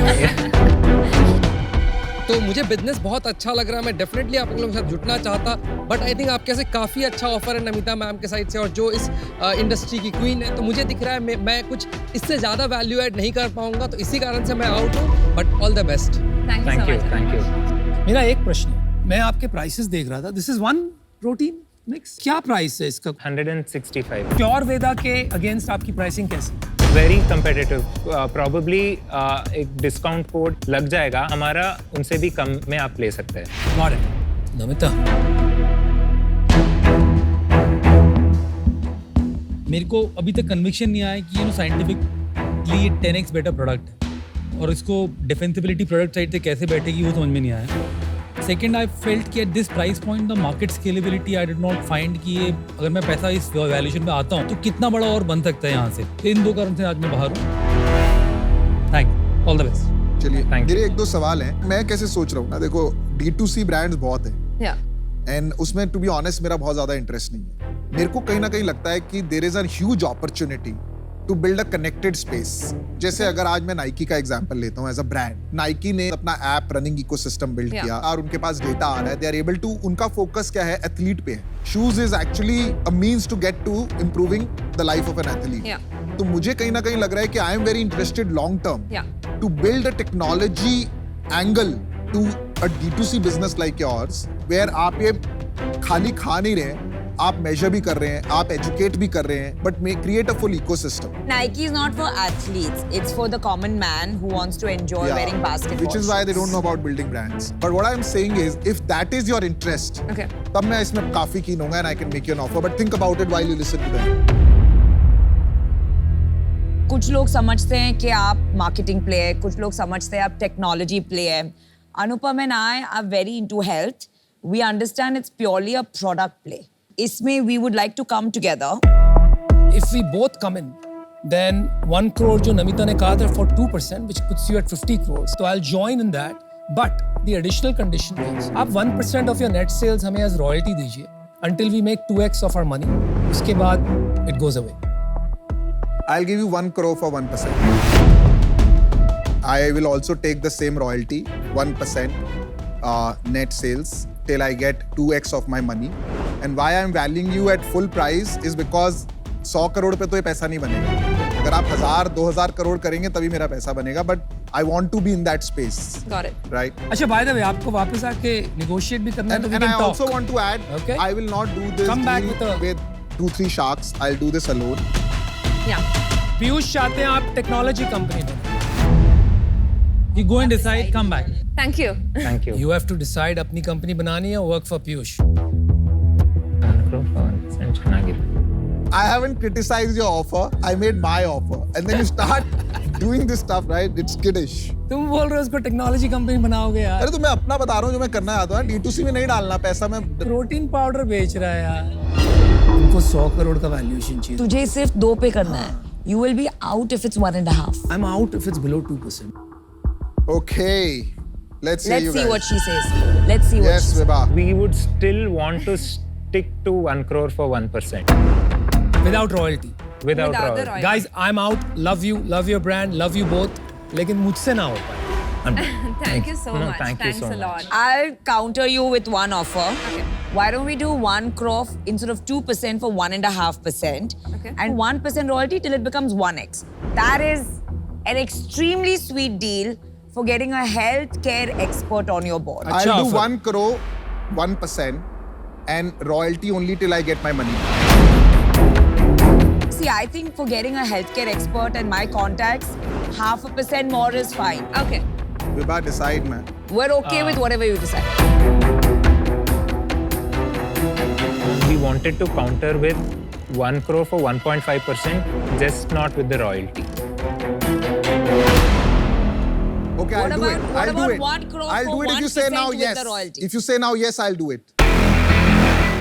तो मुझे बिजनेस बहुत अच्छा लग रहा है. मैं डेफिनेटली आप लोगों के साथ जुड़ना चाहता, बट आई थिंक आपके से काफ़ी अच्छा ऑफर है नमिता मैम के साइड से, और जो इस इंडस्ट्री की क्वीन है, तो मुझे दिख रहा है मैं कुछ इससे ज़्यादा वैल्यू ऐड नहीं कर पाऊंगा, तो इसी कारण से मैं आउट हूँ. But all the best. Thank you so Thank you. much. Thank you. मेरा एक प्रश्न है. मैं आपके प्राइसेस देख रहा था. This is one protein mix. क्या प्राइस है इसका? 165. प्योर वेदा के अगेंस्ट आपकी प्राइसिंग कैसी? Very competitive. प्रॉबेबली एक डिस्काउंट कोड लग जाएगा हमारा, उनसे भी कम में आप ले सकते हैं. Got it. नमिता, मेरे को अभी तक कन्विक्शन नहीं आया कि साइंटिफिकली 10x बेटर प्रोडक्ट है और इसको डिफेंसिबिलिटी प्रोडक्ट साइड से कैसे बैठेगी वो समझ में नहीं आया. सेकेंड, आई फेल्ट कि at this price point the market scalability I did not find कि ये अगर मैं पैसा इस वैल्यूएशन पे आता हूँ तो कितना बड़ा और बन सकता है यहाँ से. तो इन दो कारण से आज मैं बाहर हूँ. Thank all the best. चलिए, Thank you. मेरे एक दो सवाल हैं. मैं कैसे सोच रहा हूँ ना, देखो D2C ब्रांड्स बहुत हैं Yeah. एंड उसमें टू बी ऑनेस्ट मेरा बहुत ज्यादा इंटरेस्ट नहीं है. मेरे को कहीं ना कहीं लगता है कि there is a huge opportunity to build a connected space. जैसे अगर आज मैं नाइकी का एग्जांपल लेता हूँ एज अ ब्रांड, नाइकी ने अपना app running ecosystem build Yeah. किया और उनके पास डेटा आ रहा है. दे आर एबल टू, उनका फोकस क्या है, एथलीट पे है. Shoes is actually a means to get to improving the life of an athlete. Yeah. तो मुझे कहीं ना कहीं लग रहा है कि I am very interested long term Yeah. to build a technology angle to a D2C business like yours, where आप ये खाली खा नहीं रहे हैं, आप measure भी कर रहे हैं, आप educate भी कर रहे हैं, but may create a full ecosystem. Nike is not for athletes. It's for the common man who wants to enjoy Yeah. wearing basketball. Which is why they don't know about building brands. But what I'm saying is, if that is your interest, Okay. तब मैं इसमें काफी keen होऊंगा and I can make you an offer. But think about it while you listen to them. कुछ लोग समझते हैं कि आप मार्केटिंग प्ले है, कुछ लोग समझते हैं आप टेक्नोलॉजी प्ले है. Anupam and I are very into health. We understand it's purely a product play. इसमें we would like to come together. if we both come in, then 1 crore जो नमिता ने कहा था for 2%, which puts you at 50 crores. So I'll join in that. But the additional condition is, आप 1% of your net sales हमें as royalty दीजिए until we make 2x of our money. उसके बाद it goes away. I'll give you 1 crore for 1%. I will also take the same royalty, 1% net sales, till I get 2x of my money. And why I'm valuing you at full price is because 100 crore पे तो ये पैसा नहीं बनेगा. अगर आप 1000-2000 करोड़ करेंगे तभी मेरा पैसा बनेगा. But I want to be in that space, Got it. right? अच्छा, by the way, आपको वापस आके negotiate भी करना है, तो we And can I talk. also want to add, Okay. I will not do this Come back deal with a- with 2-3 sharks. I'll do this alone. Yeah. Piyush चाहते हैं आप टेक्नोलॉजी कंपनी में. You go and decide, come back. Thank you. Thank you. You have to decide अपनी company बनानी है, work for Piyush. 1 crore for 1% ಚೆನ್ನಾಗಿದೆ. I haven't criticized your offer. I made my offer. And then you start doing this stuff, right? It's kiddish. तुम बोल रहे हो उसको technology company बनाओगे यार. अरे तो मैं अपना बता रहा हूँ जो मैं करना चाहता हूँ. D2C में नहीं डालना पैसा. मैं प्रोटीन पाउडर बेच रहा है यार. उनको 100 करोड़ का वैल्यूएशन चाहिए. तुझे सिर्फ 2 पे करना है. You will be out if it's 1.5. I'm out if it's below 2%. Okay. Let's hear Let's you see guys. what she says. Let's see what Yes, she says. Vibha. We would still want to stick to 1 crore for 1% Without royalty. without Without the royalty. royalty. Guys, I'm out. Love you. Love your brand. Love you both. लेकिन मुझसे ना हो पाए. Thank you so No, much. thank you Thanks so a much. lot. I'll counter you with one offer. Okay. Why don't we do 1 crore instead of 2% for 1.5%? Okay. And 1% royalty till it becomes 1x. That is an extremely sweet deal for getting a healthcare expert on your board? I'll do 1 crore, 1%, and royalty only till I get my money. See, I think for getting a healthcare expert and my contacts, 0.5% more is fine. Okay. Vibha, decide, man. We're okay with whatever you decide. We wanted to counter with 1 crore for 1.5%, just not with the royalty. Okay, What I'll do about- it. what I'll do about it. 1 crore I'll for do it if you say 1% now with yes. the royalty? If you say now yes, I'll do it.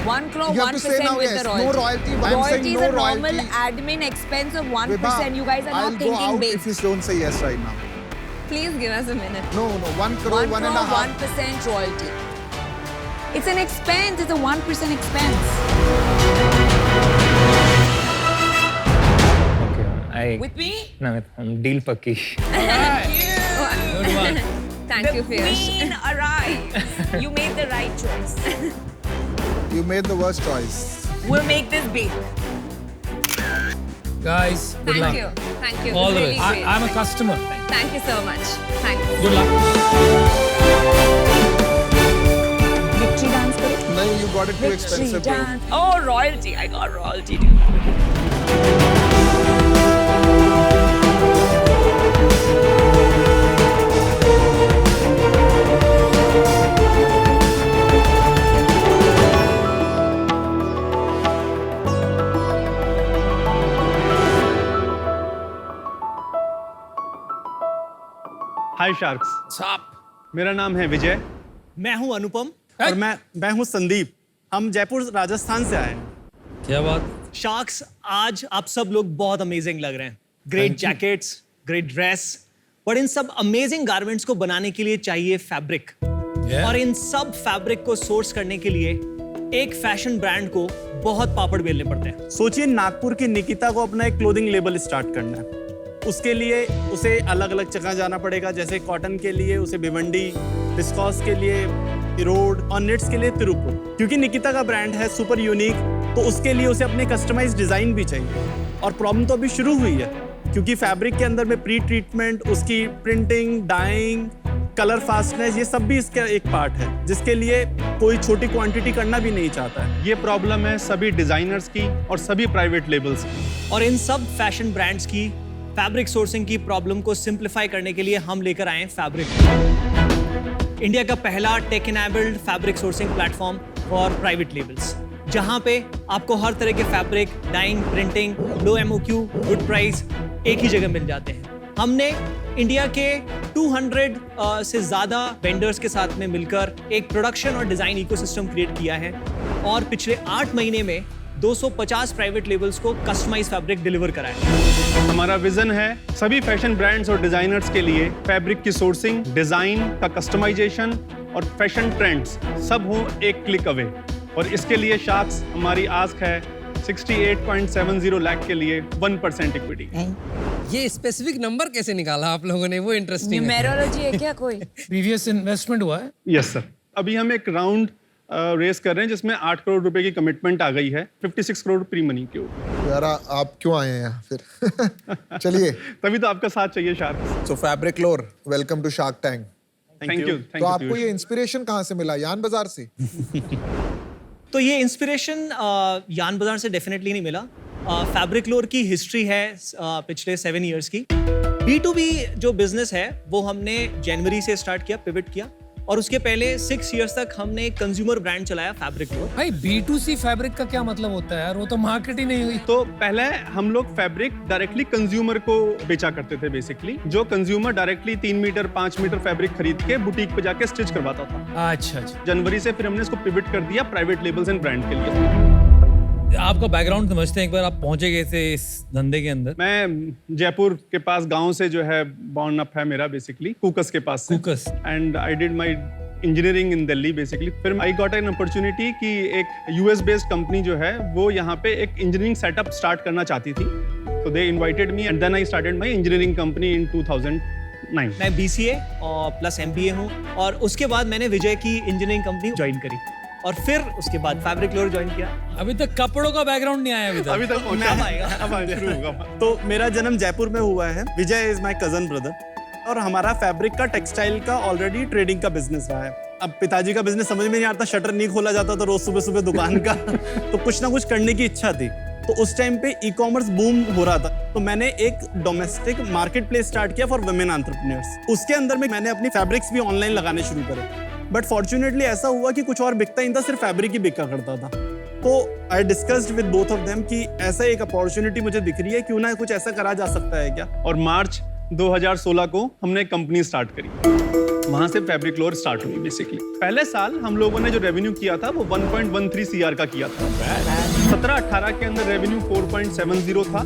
1 crore, You have to say 1% now with yes. the No royalty. royalty. I'm saying Royalty is no a normal royalty. admin expense of 1%. Vibha, You guys are I'll not go thinking out big. if you don't say yes right now. Please give us a minute. No, 1 crore, 1 1.5. crore, 1% royalty. It's an expense. It's a 1% expense. Okay, With me? No, deal pakki. Good one. Thank you, The Piyush. queen arrives. You made the right choice. You made the worst choice. We'll make this big. Guys, good luck. Thank you. Thank you. All the Really best. great. I'm a customer. Thank you so much. Thanks. Good luck. Victory dance karo. No, you got it too Victory expensive, bro. dance. Oh, royalty. I got royalty too. Hi sharks. मेरा नाम है विजय। मैं हूं अनुपम और मैं हूं संदीप। हम जयपुर राजस्थान से आए हैं। क्या बात? शार्क्स, आज आप सब लोग बहुत अमेजिंग लग रहे हैं। Great jackets, great dress, but in सब अमेजिंग गारमेंट्स को बनाने के लिए चाहिए फैब्रिक। और इन सब फैब्रिक को सोर्स करने के लिए एक फैशन ब्रांड को बहुत पापड़ बेलने पड़ते हैं। सोचिए, नागपुर की निकिता को अपना एक क्लोथिंग लेबल स्टार्ट करना है। उसके लिए उसे अलग अलग जगह जाना पड़ेगा, जैसे कॉटन के लिए उसे भिवंडी, विस्कॉस के लिए इरोड और निट्स के लिए तिरुपुर। क्योंकि निकिता का ब्रांड है सुपर यूनिक, तो उसके लिए उसे अपने कस्टमाइज डिजाइन भी चाहिए। और प्रॉब्लम तो अभी शुरू हुई है, क्योंकि फैब्रिक के अंदर में प्री ट्रीटमेंट, उसकी प्रिंटिंग, डाइंग, कलर फास्टनेस, ये सब भी इसका एक पार्ट है, जिसके लिए कोई छोटी क्वांटिटी करना भी नहीं चाहता है। ये प्रॉब्लम है सभी डिजाइनर्स की और सभी प्राइवेट लेबल्स की। और इन सब फैशन ब्रांड्स की फैब्रिक सोर्सिंग की प्रॉब्लम को सिंप्लीफाई करने के लिए हम लेकर आए हैं फैब्रिक, इंडिया का पहला tech enabled fabric sourcing platform for private labels, जहां पे आपको हर तरह के fabric, dyeing, printing, low MOQ, good price एक ही जगह मिल जाते हैं। हमने इंडिया के 200 से ज़्यादा वेंडर्स के साथ में मिलकर एक प्रोडक्शन और डिज़ाइन इकोसिस्टम क्रिएट किया है और पिछले 8 महीने में 250 प्राइवेट लेबल्स को कस्टमाइज फैब्रिक डिलीवर कराया। हमारा विजन है सभी फैशन ब्रांड्स और डिजाइनर्स के लिए फैब्रिक की सोर्सिंग, डिजाइन का कस्टमाइजेशन और फैशन ट्रेंड्स सब हो एक क्लिक अवे। और इसके लिए शार्क्स हमारी आस्क है 68.70 लाख के लिए 1% इक्विटी। ये स्पेसिफिक नंबर कैसे निकाला आप लोगों ने? वो इंटरेस्टिंग है। न्यूमेरोलॉजी है क्या कोई? प्रीवियस इन्वेस्टमेंट हुआ है? Yes sir. अभी हम एक राउंड रेस कर रहे हैं जिसमें 8 करोड़ रुपए की कमिटमेंट आ गई है, 56 करोड़ प्री मनी के ऊपर। यार आप क्यों आए हैं यहाँ फिर? चलिए। तभी तो आपका साथ चाहिए shark. So fabriclore, welcome to shark tank. Thank you. तो आपको ये इंस्पिरेशन कहाँ से मिला? यान बाजार से? तो ये इंस्पिरेशन यान बाजार से डेफिनेटली नहीं मिला। फैब्रिक लोर की हिस्ट्री है पिछले 7 इयर्स की। B2B जो बिजनेस है वो हमने जनवरी से स्टार्ट किया, पिवट किया, और उसके पहले 6 इयर्स तक हमने एक कंज्यूमर ब्रांड चलाया फैब्रिक लोर। भाई B2C फैब्रिक का क्या मतलब होता है यार? वो तो मार्केट ही नहीं हुई। तो पहले हम लोग फैब्रिक डायरेक्टली कंज्यूमर को बेचा करते थे बेसिकली। जो consumer directly 3 metre 5 metre fabric खरीद के बुटीक पे जाके स्टिच करवाता था। अच्छा। जनवरी से फिर हमने इसको पिवट कर दिया प्राइवेट लेबल्स एंड ब्रांड के लिए। आपका बैकग्राउंड समझते हैं एक बार, आप पहुंचे कैसे इस धंधे के अंदर? मैं जयपुर के पास गांव से जो है बॉर्न अप है मेरा बेसिकली, कूकस के पास से। Kukas. And I did my engineering in Delhi basically. फिर आई गॉट एन अपॉर्चुनिटी कि एक यूएस बेस्ड कंपनी जो है वो यहाँ पे एक इंजीनियरिंग सेटअप स्टार्ट करना चाहती थी। So they invited me and then I started my engineering company in 2009. मैं BCA और प्लस MBA हूँ, और उसके बाद मैंने विजय की इंजीनियरिंग कंपनी ज्वाइन करी और फिर उसके बाद फैब्रिक लोर ज्वाइन किया। अभी तक कपड़ों का बैकग्राउंड नहीं आया अभी तक अब आएगा। अब शुरू होगा। तो मेरा जन्म जयपुर में हुआ है। विजय इज माय कजन ब्रदर। और हमारा फैब्रिक का, टेक्सटाइल का ऑलरेडी ट्रेडिंग का बिजनेस रहा है। अब पिताजी का बिजनेस समझ में नहीं आता, शटर नहीं खोला जाता तो रोज सुबह सुबह दुकान का तो कुछ ना कुछ करने की इच्छा थी। तो उस टाइम पे ई कॉमर्स बूम हो रहा था, तो मैंने एक डोमेस्टिक मार्केट प्लेस स्टार्ट किया फॉर वुमेन एंटरप्रेन्योर्स। उसके अंदर में मैंने अपनी फैब्रिक्स भी ऑनलाइन लगाने शुरू करे, बट फॉर्चुनेटली ऐसा हुआ कि कुछ और बिकता ही नहीं था, सिर्फ फैब्रिक ही बिका करता था। तो I discussed with both of them कि ऐसा एक अपॉर्चुनिटी मुझे दिख रही है, क्यों ना कुछ ऐसा करा जा सकता है क्या। और मार्च 2016 को हमने कंपनी स्टार्ट करी, वहां से फैब्रिक लोअर स्टार्ट हुई बेसिकली। पहले साल हम लोगों ने जो रेवेन्यू किया था वो 1.13 CR का किया था। 17-18 के अंदर रेवेन्यू 4.70 था,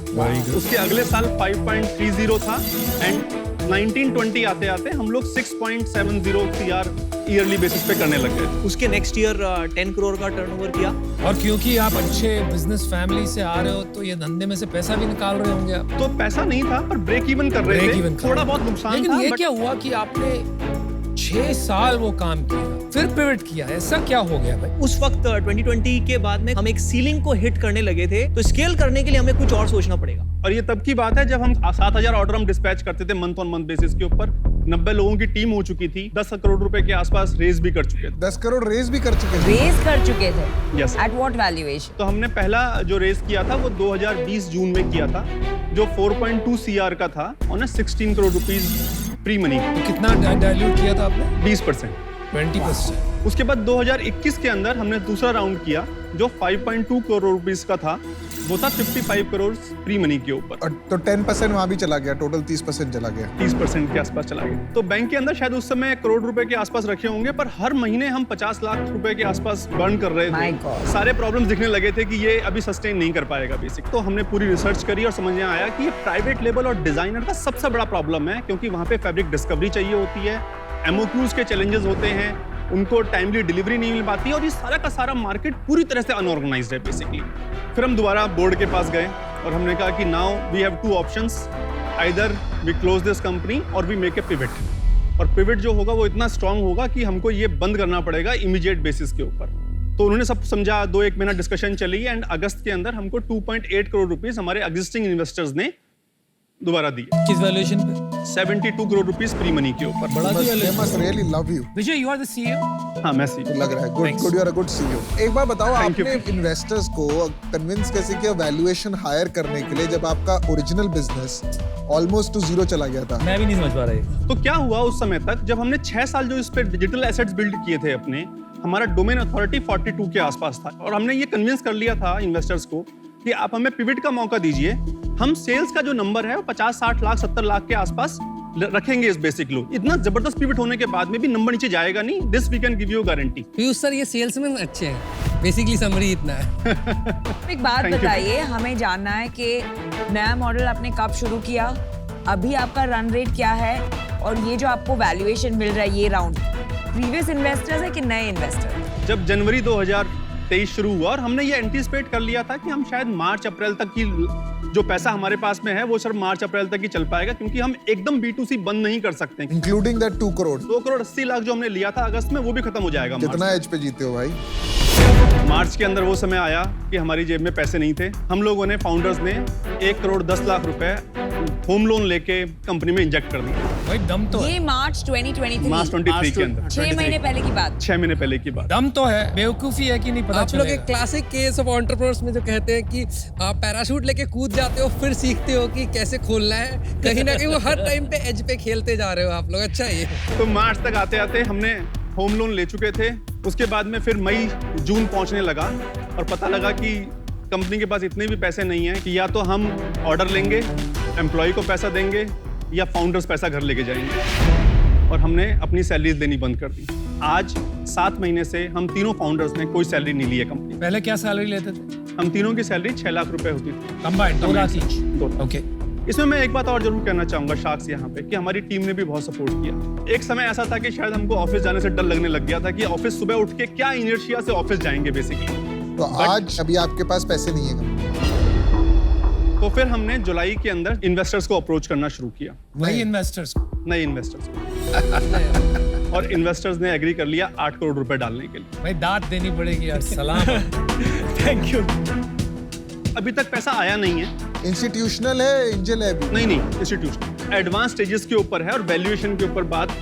उसके अगले साल 5.30 था, एंड 19-20 आते आते हम लोग 6.70 CR ईयरली बेसिस पे करने लग गए। उसके नेक्स्ट ईयर 10 करोड़ का टर्नओवर किया। और क्योंकि आप अच्छे बिजनेस फैमिली से आ रहे हो तो ये धंधे में से पैसा भी निकाल रहे होंगे आप। तो पैसा नहीं था पर ब्रेक इवन कर रहे थे, थोड़ा बहुत नुकसान लेकिन था। ये क्या हुआ कि आपने 6 साल वो काम किया फिर पिवट किया, ऐसा क्या हो गया भाई? उस वक्त 2020 के बाद में हम एक सीलिंग को हिट करने लगे थे, तो स्केल करने के लिए हमें कुछ और सोचना पड़ेगा। और ये तब की बात है जब हम 7,000 ऑर्डर हम डिस्पैच करते थे मंथ ऑन मंथ बेसिस के ऊपर। 90 लोगों की टीम हो चुकी थी, 10 करोड़ रुपए के आसपास रेज भी कर चुके थे। 10 करोड़ रेज भी कर चुके थे। रेज कर चुके थे? Yes. At what valuation? तो हमने पहला जो रेज किया था वो 2020 जून में किया था, जो 4.2 CR का था और 16 करोड़ रुपीस प्री मनी। कितना डाइल्यूट किया था आपने? 20%। 20%। उसके बाद 2021 के अंदर हमने दूसरा राउंड किया जो 5.2 करोड़ रुपीस का था, वो था 55 करोड़ प्री मनी के ऊपर। और तो 10% वहां भी चला गया, टोटल 30% चला गया। 30% के आसपास चला गया। तो बैंक के अंदर शायद उस समय 1 करोड़ रुपए के आसपास रखे होंगे, पर हर महीने हम 50 लाख रुपए के आसपास बर्न कर रहे My थे। God. सारे प्रॉब्लम्स दिखने लगे थे कि ये अभी सस्टेन नहीं कर पाएगा बेसिक। तो हमने पूरी रिसर्च करी और समझ में आया कि ये प्राइवेट लेबल और डिजाइनर का सबसे बड़ा प्रॉब्लम है, क्योंकि वहां पे फैब्रिक डिस्कवरी चाहिए होती है, MOQs के चैलेंजेस होते हैं, उनको टाइमली डिलीवरी नहीं मिल पाती है, और ये सारा का सारा मार्केट पूरी तरह से अनऑर्गेनाइज्ड है बेसिकली। फिर हम दोबारा बोर्ड के पास गए और हमने कहा कि now we have 2 options, either we close this company और वी मेक ए पिवट। और पिवट जो होगा वो इतना स्ट्रांग होगा कि हमको ये बंद करना पड़ेगा इमीडिएट बेसिस के ऊपर। तो उन्होंने सब समझा, 2-1 महीना डिस्कशन चली, एंड अगस्त के अंदर हमको 2.8 करोड़ रुपीस हमारे एग्जिस्टिंग इन्वेस्टर्स ने दोबारा दिए। किस वैल्यूएशन पे? 72 करोड़ रुपीस प्री मनी के ऊपर। बड़ा They must really love you. Vijay, you are the CEO? हाँ, मैं सी लग रहा है good, you are a good CEO। एक बार बताओ, Thank you. आपने इन्वेस्टर्स को कन्विंस कैसे किया वैल्यूएशन हायर करने के लिए जब आपका original business almost to zero चला गया था? मैं भी नहीं समझ पा रहा है। तो क्या हुआ उस समय तक, जब हमने 6 साल जो इस पे डिजिटल एसेट्स बिल्ड किए थे अपने, हमारा डोमेन अथॉरिटी 42 के आसपास था, और हमने ये कन्विंस कर लिया था इन्वेस्टर्स को कि आप हमें पिवट का मौका दीजिए, हम सेल्स का जो नंबर है वो 50-60 लाख 70 लाख के आसपास रखेंगे इस बेसिक लो। इतना जबरदस्त पिवट होने के बाद में भी नंबर नीचे जाएगा नहीं, this we can give you guarantee. Piyush sir, ये सेल्समैन अच्छे हैं, बेसिकली समरी इतना है। एक बात Thank you. बताइए, हमें जानना है कि नया मॉडल आपने कब शुरू किया, अभी आपका रन रेट क्या है, और ये जो आपको वैल्यूएशन मिल रहा है ये राउंड प्रीवियस इन्वेस्टर्स है कि नए इन्वेस्टर? जब जनवरी 2023 शुरू हुआ और हमने ये एंटीसिपेट कर लिया था कि हम शायद मार्च अप्रैल तक की जो पैसा हमारे पास में है वो सिर्फ मार्च अप्रैल तक ही चल पाएगा, क्योंकि हम एकदम B2C बंद नहीं कर सकते। Including that 2 crore. 2 करोड़ 80 लाख जो हमने लिया था अगस्त में, वो भी खत्म हो जाएगा। कितना एज पे जीते हो भाई? मार्च के अंदर वो समय आया कि हमारी जेब में पैसे नहीं थे। हम लोगों ने, फाउंडर्स ने 1 करोड़ 10 लाख रुपए होम लोन लेके कंपनी में इंजेक्ट कर दिया। भाई दम तो ये है, मार्च 2023, मार्च 23 के अंदर, 6 महीने पहले की बात। 6 महीने पहले की बात। दम तो है, बेवकूफी है कि नहीं पता आप लोग चलेगा। एक क्लासिक केस ऑफ एंटरप्रेन्योर्स में जो कहते हैं कि आप पैराशूट लेके कूद जाते हो, फिर सीखते हो कि कैसे खोलना है, कहीं ना कहीं वो हर टाइम पे एज पे खेलते जा रहे हो आप लोग। अच्छा है ये। तो मार्च तक आते आते हमने होम लोन ले चुके थे। उसके बाद में फिर मई जून पहुंचने लगा और पता लगा कि कंपनी के पास इतने भी पैसे नहीं है कि या तो हम ऑर्डर लेंगे, एम्प्लॉय को पैसा देंगे, या फाउंडर्स पैसा घर लेके जाएंगे। और हमने अपनी सैलरीज देनी बंद कर दी। आज 7 महीने से हम तीनों फाउंडर्स ने कोई सैलरी नहीं ली है कंपनी। पहले क्या सैलरी लेते थे? हम तीनों की सैलरी 6 लाख रुपए होती थी कंबाइंड 2 लाख ईच। ओके। इसमें मैं एक बात और जरूर कहना चाहूंगा शाक्स यहाँ पे, कि हमारी टीम ने भी बहुत सपोर्ट किया। एक समय ऐसा था कि शायद हमको ऑफिस जाने से डर लगने लग गया था कि ऑफिस सुबह उठ के क्या इनर्शिया से ऑफिस जाएंगे बेसिकली। तो आज अभी आपके पास पैसे नहीं है? तो फिर हमने जुलाई के अंदर इन्वेस्टर्स को अप्रोच करना शुरू किया, वही इन्वेस्टर्स को। नए इन्वेस्टर्स को। और इन्वेस्टर्स ने एग्री कर लिया 8 करोड़ रुपए डालने के लिए। भाई दाद देनी पड़ेगी यार, सलाम। Thank you. अभी तक पैसा आया नहीं है। इंस्टीट्यूशनल है, एंजल है अभी? नहीं, इंस्टीट्यूशनल। एडवांस स्टेजेस के ऊपर है और वैल्यूएशन के ऊपर बात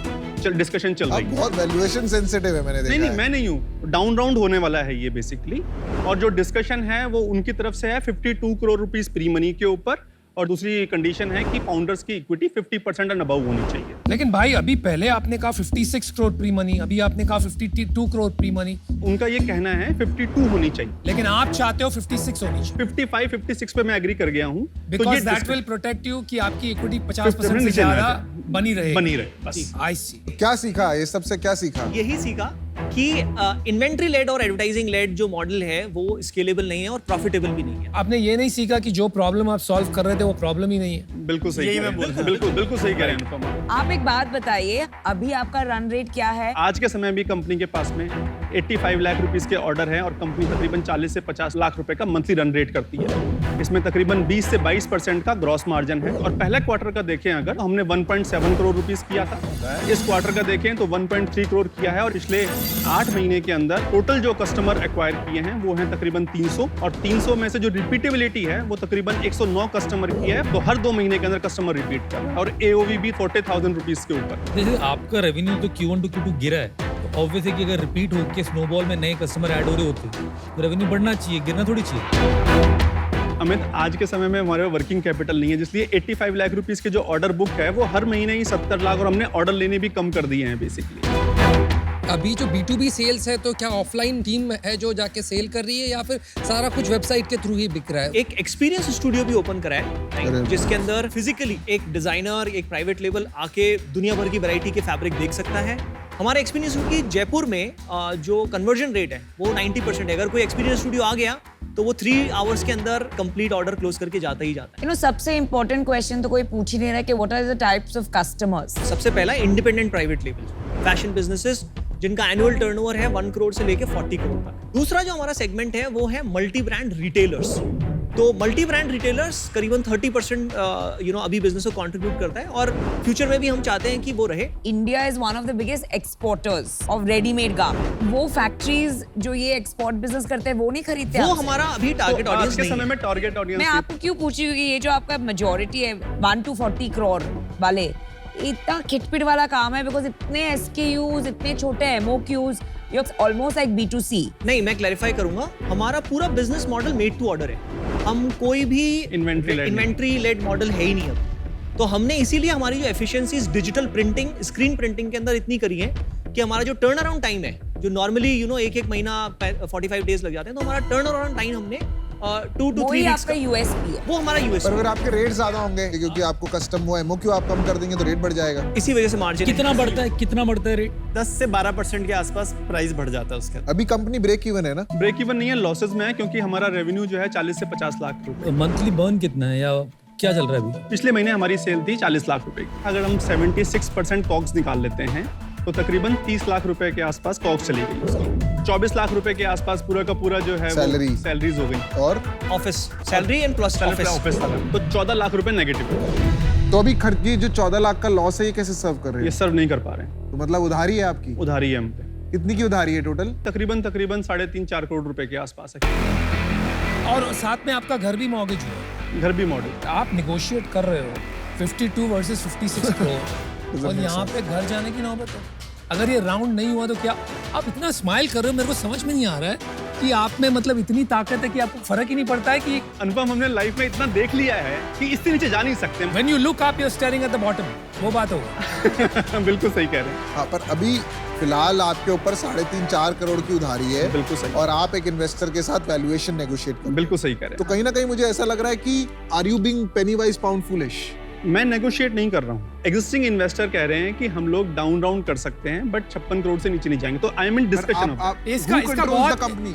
डिस्कशन चल रही अब है। बहुत वैल्यूएशन सेंसिटिव है, मैंने देखा नहीं है। मैं नहीं हूँ, डाउन राउंड होने वाला है ये बेसिकली, और जो डिस्कशन है वो उनकी तरफ से है 52 करोड़ रुपीस प्री मनी के ऊपर, और दूसरी कंडीशन है कि फाउंडर्स की इक्विटी 50% एंड अबव होनी चाहिए। लेकिन भाई अभी पहले आपने कहा 56 करोड़ प्री मनी, अभी आपने कहा 52 करोड़ प्री मनी, उनका ये कहना है 52 होनी चाहिए, लेकिन आप चाहते हो 56 होनी चाहिए 55-56 पे मैं एग्री कर गया हूँ। Because that will protect you कि आपकी इक्विटी 50% से ज्यादा बनी रहे बस। आई सी। क्या सीखा ये सबसे, क्या सीखा? यही सीखा कि इन्वेंट्री लेड और एडवर्टाइजिंग लेड जो मॉडल है वो स्केलेबल नहीं है और प्रॉफिटेबल भी नहीं है। आपने ये नहीं सीखा कि जो प्रॉब्लम आप सॉल्व कर रहे थे वो प्रॉब्लम ही नहीं है। बिल्कुल सही, बिल्कुल सही कह रहे हैं अनुपम। आप एक बात बताइए, अभी आपका रन रेट क्या है? आज के समय भी कंपनी के पास में 85 लाख रुपीस के ऑर्डर हैं और कंपनी तकरीबन 40 से 50 लाख रुपए का मंथली रन रेट करती है। इसमें तकरीबन 20 से 22% का ग्रॉस मार्जिन है, और पहले क्वार्टर का देखें अगर तो हमने 1.7 करोड़ रुपीस किया था, इस क्वार्टर का देखें तो 1.3 करोड़ किया है, और पिछले 8 महीने के अंदर टोटल जो कस्टमर एक्वायर किए हैं वो हैं तकरीबन 300, और 300 में से जो रिपीटेबिलिटी है वो तकरीबन 109 कस्टमर की है, तो हर 2 महीने के अंदर कस्टमर रिपीट कर रहा है, और AOV भी 40,000 रुपीस के ऊपर। जैसे आपका रेवेन्यू तो Q1 to Q2 गिरा है, तो ऑब्वियस है कि अगर रिपीट होके स्नोबॉल में नए कस्टमर ऐड हो रहे होते तो रेवेन्यू बढ़ना चाहिए, गिरना थोड़ी चाहिए। अमित, आज के समय में हमारे वर्किंग कैपिटल नहीं है, जिसलिए 85 लाख रुपीस के जो ऑर्डर बुक है वो हर महीने ही 70 लाख, और हमने ऑर्डर लेने भी कम कर दिए हैं बेसिकली। अभी जो B2B सेल्स है तो क्या ऑफलाइन टीम है जो जाके सेल कर रही है या फिर सारा कुछ वेबसाइट के थ्रू ही बिक रहा है? एक एक्सपीरियंस स्टूडियो भी ओपन करा है जिसके अंदर फिजिकली एक डिजाइनर, एक प्राइवेट लेबल आके दुनिया भर की वैरायटी के फैब्रिक देख सकता है। हमारा एक्सपीरियंस है कि जयपुर में जो कन्वर्जन रेट है वो 90% है। अगर कोई एक्सपीरियंस स्टूडियो आ गया तो वो 3 आवर्स के अंदर कंप्लीट ऑर्डर क्लोज करके जाता ही जाता है। सबसे इंपॉर्टेंट क्वेश्चन तो कोई पूछ ही नहीं रहा कि what are the types of customers. सबसे पहला independent private label, fashion businesses जिनका एनुअल टर्नओवर है 1 करोड़ से लेके 40 करोड़ तक। दूसरा जो हमारा सेगमेंट है वो है मल्टी ब्रांड रिटेलर्स। तो मल्टी ब्रांड रिटेलर्स करीबन 30% अभी बिजनेस को कंट्रीब्यूट करता है, और फ्यूचर में भी हम चाहते हैं कि वो रहे। India is one of the biggest exporters of readymade garment. वो फैक्ट्रीज जो ये एक्सपोर्ट बिजनेस करते हैं वो नहीं खरीदते वो आपसे? हमारा अभी टारगेट तो आज ऑडियंस के नहीं समय है। में टारगेट मैं ऑडियंस आपको क्यों पूछ रही हूँ कि ये जो आपका मेजोरिटी है 1 to 40 करोड़ वाले, इतना खिटपिट वाला काम है, बिकॉज इतने SKUs, इतने छोटे MOQs, ऑलमोस्ट लाइक B2C। नहीं, मैं क्लैरिफाई करूंगा, हमारा पूरा business model made to order है। हम कोई भी इन्वेंट्री लेड मॉडल है ही नहीं अब। तो हमने इसीलिए हमारी जो efficiencies digital printing, screen printing के अंदर इतनी करी है कि हमारा जो टर्न अराउंड टाइम है, जो नॉर्मली एक महीना 45 डेज लग जाते हैं, तो हमारा टर्न अराउंड टाइम हमने 2 to 3 वीक्स आपका USP है। वो हमारा USP पर अगर आपके रेट ज्यादा होंगे क्योंकि आपको कस्टम वो MOQ आप कम कर देंगे तो रेट बढ़ जाएगा। इसी वजह से मार्जिन कितना बढ़ता है रेट? 10 से 12% के आसपास प्राइस बढ़ जाता है उसका। अभी कंपनी ब्रेक इवन है ना? ब्रेक इवन नहीं है, लॉसेस में है, क्योंकि हमारा रेवेन्यू जो है 40 से 50 लाख रुपए। मंथली बर्न कितना है या क्या चल रहा है अभी? पिछले महीने हमारी सेल थी 40 लाख रुपए की। अगर हम 76% कॉग्स निकाल लेते हैं तो तकरीबन 30 लाख रुपए के आसपास कॉग्स चली गई उसकी। 24 लाख रुपए के आसपास पूरा का पूरा जो है सैलरीज हो गई, और office salary and plus office, तो 14 लाख रुपए नेगेटिव। तो अभी खर्च जो 14 लाख का लॉस है ये कैसे सर्व कर रहे ये हैं? सर्व नहीं कर पा रहे हैं। तो मतलब उधारी है आपकी? उधारी है हम पे। कितनी की उधारी है टोटल? तकरीबन 3.5-4 करोड़ रुपए के आसपास है। और साथ में आपका घर भी मॉर्गेज हुआ, घर भी मॉडल। आप निगोशिएट कर रहे हो 52 वर्सेस 56 करोड़ और यहाँ पे घर जाने की नौबत है। अगर ये राउंड नहीं हुआ तो क्या? आप इतना स्माइल कर रहे हो, मेरे को समझ में नहीं आ रहा है कि आप में मतलब इतनी ताकत है कि आपको फर्क ही नहीं पड़ता है कि अनुपम, हमने लाइफ में इतना देख लिया है कि इससे नीचे जा नहीं सकते। When you look up, you're staring at the bottom. वो बात होगी। बिल्कुल सही कह रहे हैं। हाँ, पर अभी फिलहाल आपके ऊपर 3.5-4 करोड़ की उधारी है। बिल्कुल सही। और आप एक इन्वेस्टर के साथ वैल्यूएशन नेगोशिएट कर। बिल्कुल सही कह रहे तो कहीं ना कहीं मुझे ऐसा लग रहा है कि are you being penny wise pound foolish? मैं नेगोशिएट नहीं कर रहा हूँ। एग्जिस्टिंग इन्वेस्टर कह रहे हैं कि हम लोग डाउन राउंड कर सकते हैं, बट 56 करोड़ से नीचे नहीं जाएंगे। तो आई एम इन डिस्कशन।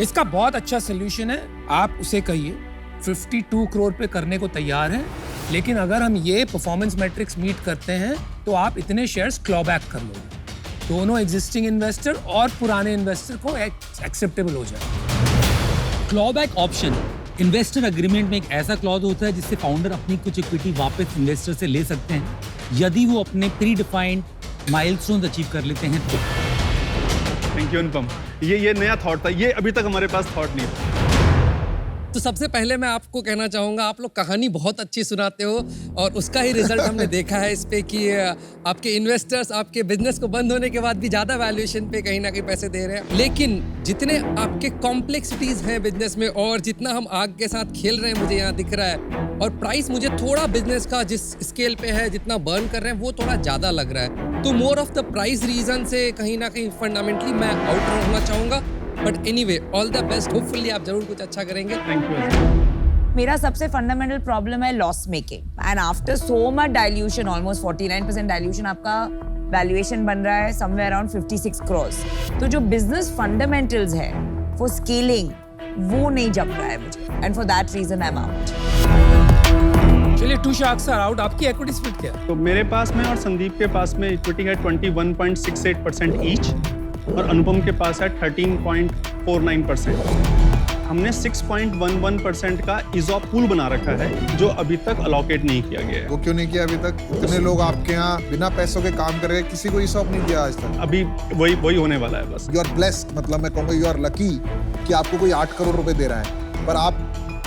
इसका बहुत अच्छा सोल्यूशन है। आप उसे कहिए 52 करोड़ पे करने को तैयार है, लेकिन अगर हम ये परफॉर्मेंस मैट्रिक्स मीट करते हैं तो आप इतने शेयर्स क्लॉबैक कर लोगे। दोनों एग्जिस्टिंग इन्वेस्टर और पुराने इन्वेस्टर को एक्सेप्टेबल हो जाए। क्लॉबैक ऑप्शन इन्वेस्टर एग्रीमेंट में एक ऐसा क्लॉज होता है जिससे फाउंडर अपनी कुछ इक्विटी वापस इन्वेस्टर से ले सकते हैं यदि वो अपने प्री डिफाइंड माइलस्टोन्स अचीव कर लेते हैं तो। थैंक यू अनुपम, ये नया थॉट था, ये अभी तक हमारे पास थॉट नहीं था। तो सबसे पहले मैं आपको कहना चाहूँगा, आप लोग कहानी बहुत अच्छी सुनाते हो और उसका ही रिजल्ट हमने देखा है इस पे कि आपके इन्वेस्टर्स आपके बिजनेस को बंद होने के बाद भी ज़्यादा वैल्यूएशन पे कहीं ना कहीं पैसे दे रहे हैं। लेकिन जितने आपके कॉम्प्लेक्सिटीज़ हैं बिजनेस में और जितना हम आग के साथ खेल रहे हैं मुझे यहाँ दिख रहा है, और प्राइस मुझे थोड़ा बिजनेस का जिस स्केल पे है जितना बर्न कर रहे हैं वो थोड़ा ज़्यादा लग रहा है। तो more of the price reason से कहीं ना कहीं फंडामेंटली मैं आउट रहना चाहूँगा। But anyway, all the best, hopefully आप जरूर कुछ अच्छा करेंगे। Thank you. मेरा सबसे फंडामेंटल प्रॉब्लम है loss making and after so much dilution, almost 49% dilution, आपका वैल्यूएशन बन रहा है समवेयर अराउंड 56 crores। तो जो बिजनेस फंडामेंटल्स है फॉर स्केलिंग वो नहीं जम रहा है मुझे, and for that reason I am out. चलिए, 2 sharks are out। आपकी इक्विटी स्प्लिट क्या है? तो मेरे पास में और संदीप के पास में इक्विटी है 21.68% ईच, और अनुपम के पास है 13.49%। हमने 6.11% का इजॉप पूल बना रखा है जो अभी तक अलोकेट नहीं किया गया है। वो क्यों नहीं किया अभी तक? इतने लोग आपके यहाँ बिना पैसों के काम कर रहे हैं, किसी को ESOP नहीं दिया आज तक। अभी वही होने वाला है बस। यू आर ब्लेस्ड, मतलब मैं कहूँगा यू आर लकी कि आपको कोई 8 करोड़ रुपए दे रहा है, पर आप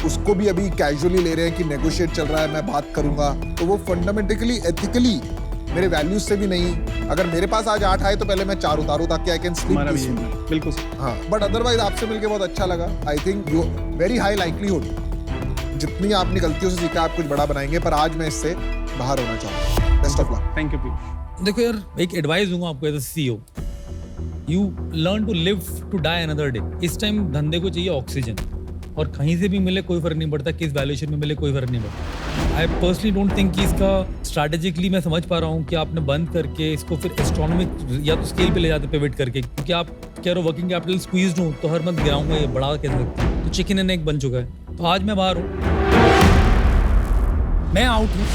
उसको भी अभी कैजुअली ले रहे हैं कि नेगोशिएट चल रहा है, मैं बात करूंगा। तो वो फंडामेंटली एथिकली मेरे वैल्यूज से भी नहीं। अगर मेरे पास आज 8 आए तो पहले मैं 4 उतारूं ताकि आई कैन स्लीप पीसफुली। बिल्कुल। हाँ, बट अदरवाइज आपसे मिलके बहुत अच्छा लगा। आई think you very high likelihood, जितनी आपने गलतियों से सीखा आप कुछ बड़ा बनाएंगे, पर आज मैं इससे बाहर होना चाहूंगा। Best of luck. Thank you Piyush. देखो यार, एक एडवाइस दूंगा आपको as a CEO, you learn to live to die another day. इस टाइम धंधे को चाहिए ऑक्सीजन, और कहीं से भी मिले कोई फर्क नहीं पड़ता, किस वैल्यूएशन में मिले कोई फर्क नहीं पड़ता। आई पर्सनली डोंट थिंक कि इसका स्ट्रैटेजिकली मैं समझ पा रहा हूँ कि आपने बंद करके इसको फिर एस्ट्रोनॉमिक या तो स्केल पे ले जाते पिवट करके, क्योंकि आप कह रहे हो वर्किंग कैपिटल स्क्वीज्ड हूँ तो हर मंथ गिराऊंगा, ये बढ़ा कैसे सकता हूँ? तो चिकन एंड एग बन चुका है। तो आज मैं बाहर हूँ, मैं आउट हूँ,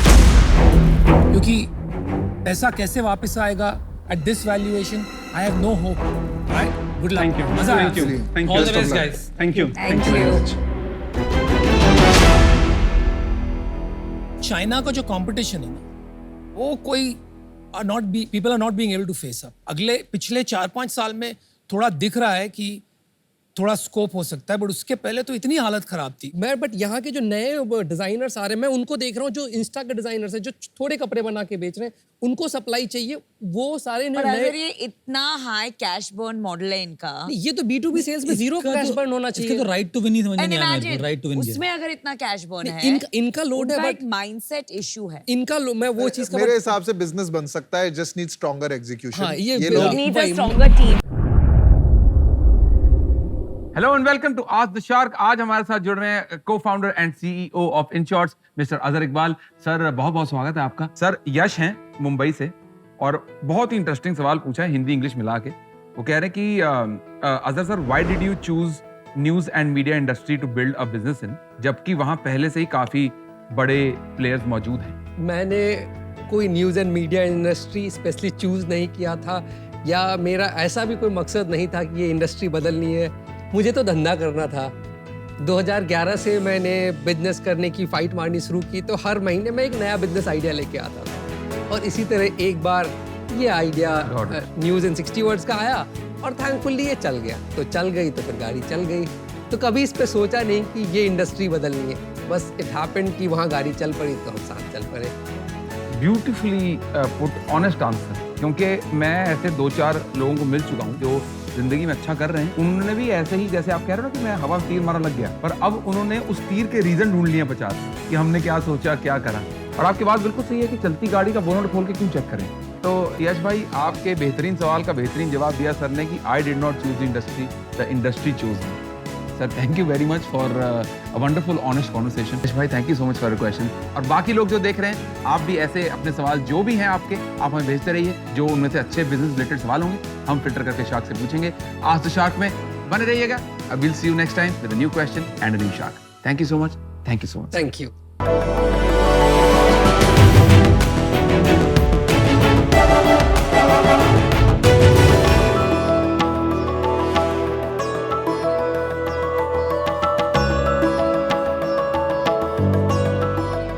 क्योंकि पैसा कैसे वापस आएगा at this valuation? I have no hope. Right, good luck. Thank you. मजा आया। Thank you. Thank you. All the best guys. Thank you. Thank you. China का जो कंपटीशन है ना, वो कोई people are not being able to face up. पिछले 4-5 साल में थोड़ा दिख रहा है कि थोड़ा स्कोप हो सकता है, बट उसके पहले तो इतनी हालत खराब थी। बट यहाँ के जो नए डिजाइनर्स आ रहे हैं, मैं उनको देख रहा हूँ, जो इंस्टा के डिजाइनर्स हैं जो थोड़े कपड़े बना के बेच रहे हैं, उनको सप्लाई चाहिए। वो सारे पर अगर ये इतना हाई कैश बर्न मॉडल है इनका, ये तो B2B सेल्स में जीरो कैश बर्न होना चाहिए। इसका तो राइट टू विन ही समझ नहीं आया मेरे को। राइट टू विन उसमें अगर इतना कैश बर्न है, इनका लोड है, बट माइंडसेट इशू है इनका मैं वो चीज का मेरे हिसाब से बिजनेस बन सकता है, जस्ट नीड स्ट्रॉन्गर एग्जीक्यूशन। हाँ, ये लोग needs a stronger team. Hello and welcome to ask the shark. आज हमारे साथ जुड़ रहे हैं cofounder and CEO of Inshorts mister Azhar Iqbal. Sir बहुत बहुत स्वागत है आपका। सर यश हैं मुंबई से, और बहुत ही इंटरेस्टिंग सवाल पूछा है हिंदी इंग्लिश मिला के। वो कह रहे हैं कि Azhar sir, why did you choose news and media industry to build a business in, जबकि वहां पहले से ही काफी बड़े प्लेयर्स मौजूद हैं? मैंने कोई news and media industry specially choose नहीं किया था, या मेरा ऐसा भी कोई मकसद नहीं था कि ये इंडस्ट्री बदलनी है। मुझे तो धंधा करना था। 2011 से मैंने बिजनेस करने की फाइट मारनी शुरू की, तो हर महीने मैं एक नया बिजनेस आइडिया लेके आता था, और इसी तरह एक बार ये आइडिया न्यूज़ इन 60 वर्ड्स का आया, और थैंकफुली ये चल गया। तो चल गई तो फिर गाड़ी चल गई। तो कभी इस पे सोचा नहीं कि ये इंडस्ट्री बदलनी है, बस इट हैपेंड कि वहाँ गाड़ी चल पड़ी तो हम साथ चल पड़े। Beautifully put, honest answer. क्योंकि मैं ऐसे 2-4 लोगों को मिल चुका हूँ जो जिंदगी में अच्छा कर रहे हैं। उन्होंने भी ऐसे ही, जैसे आप कह रहे हो ना कि मैं हवा में तीर मारा लग गया, पर अब उन्होंने उस तीर के रीजन ढूंढ लिए 50 कि हमने क्या सोचा क्या करा। और आपकी बात बिल्कुल सही है कि चलती गाड़ी का बोनट खोल के क्यों चेक करें। तो यश भाई, आपके बेहतरीन सवाल का बेहतरीन जवाब दिया सर ने कि I did not choose the industry, the industry chose me. Sir thank you very much for a wonderful honest conversation. Yash भाई, thank you so much for your question. और बाकी लोग जो देख रहे हैं, आप भी ऐसे अपने सवाल जो भी हैं आपके, आप हमें भेजते रहिए। जो उनमें से अच्छे बिजनेस रिलेटेड सवाल होंगे हम फिल्टर करके शार्क से पूछेंगे। आस्क द शार्क में बने रहिएगा। I will see you next time with a new question and a new shark. Thank you so much. Thank you so much. Thank you.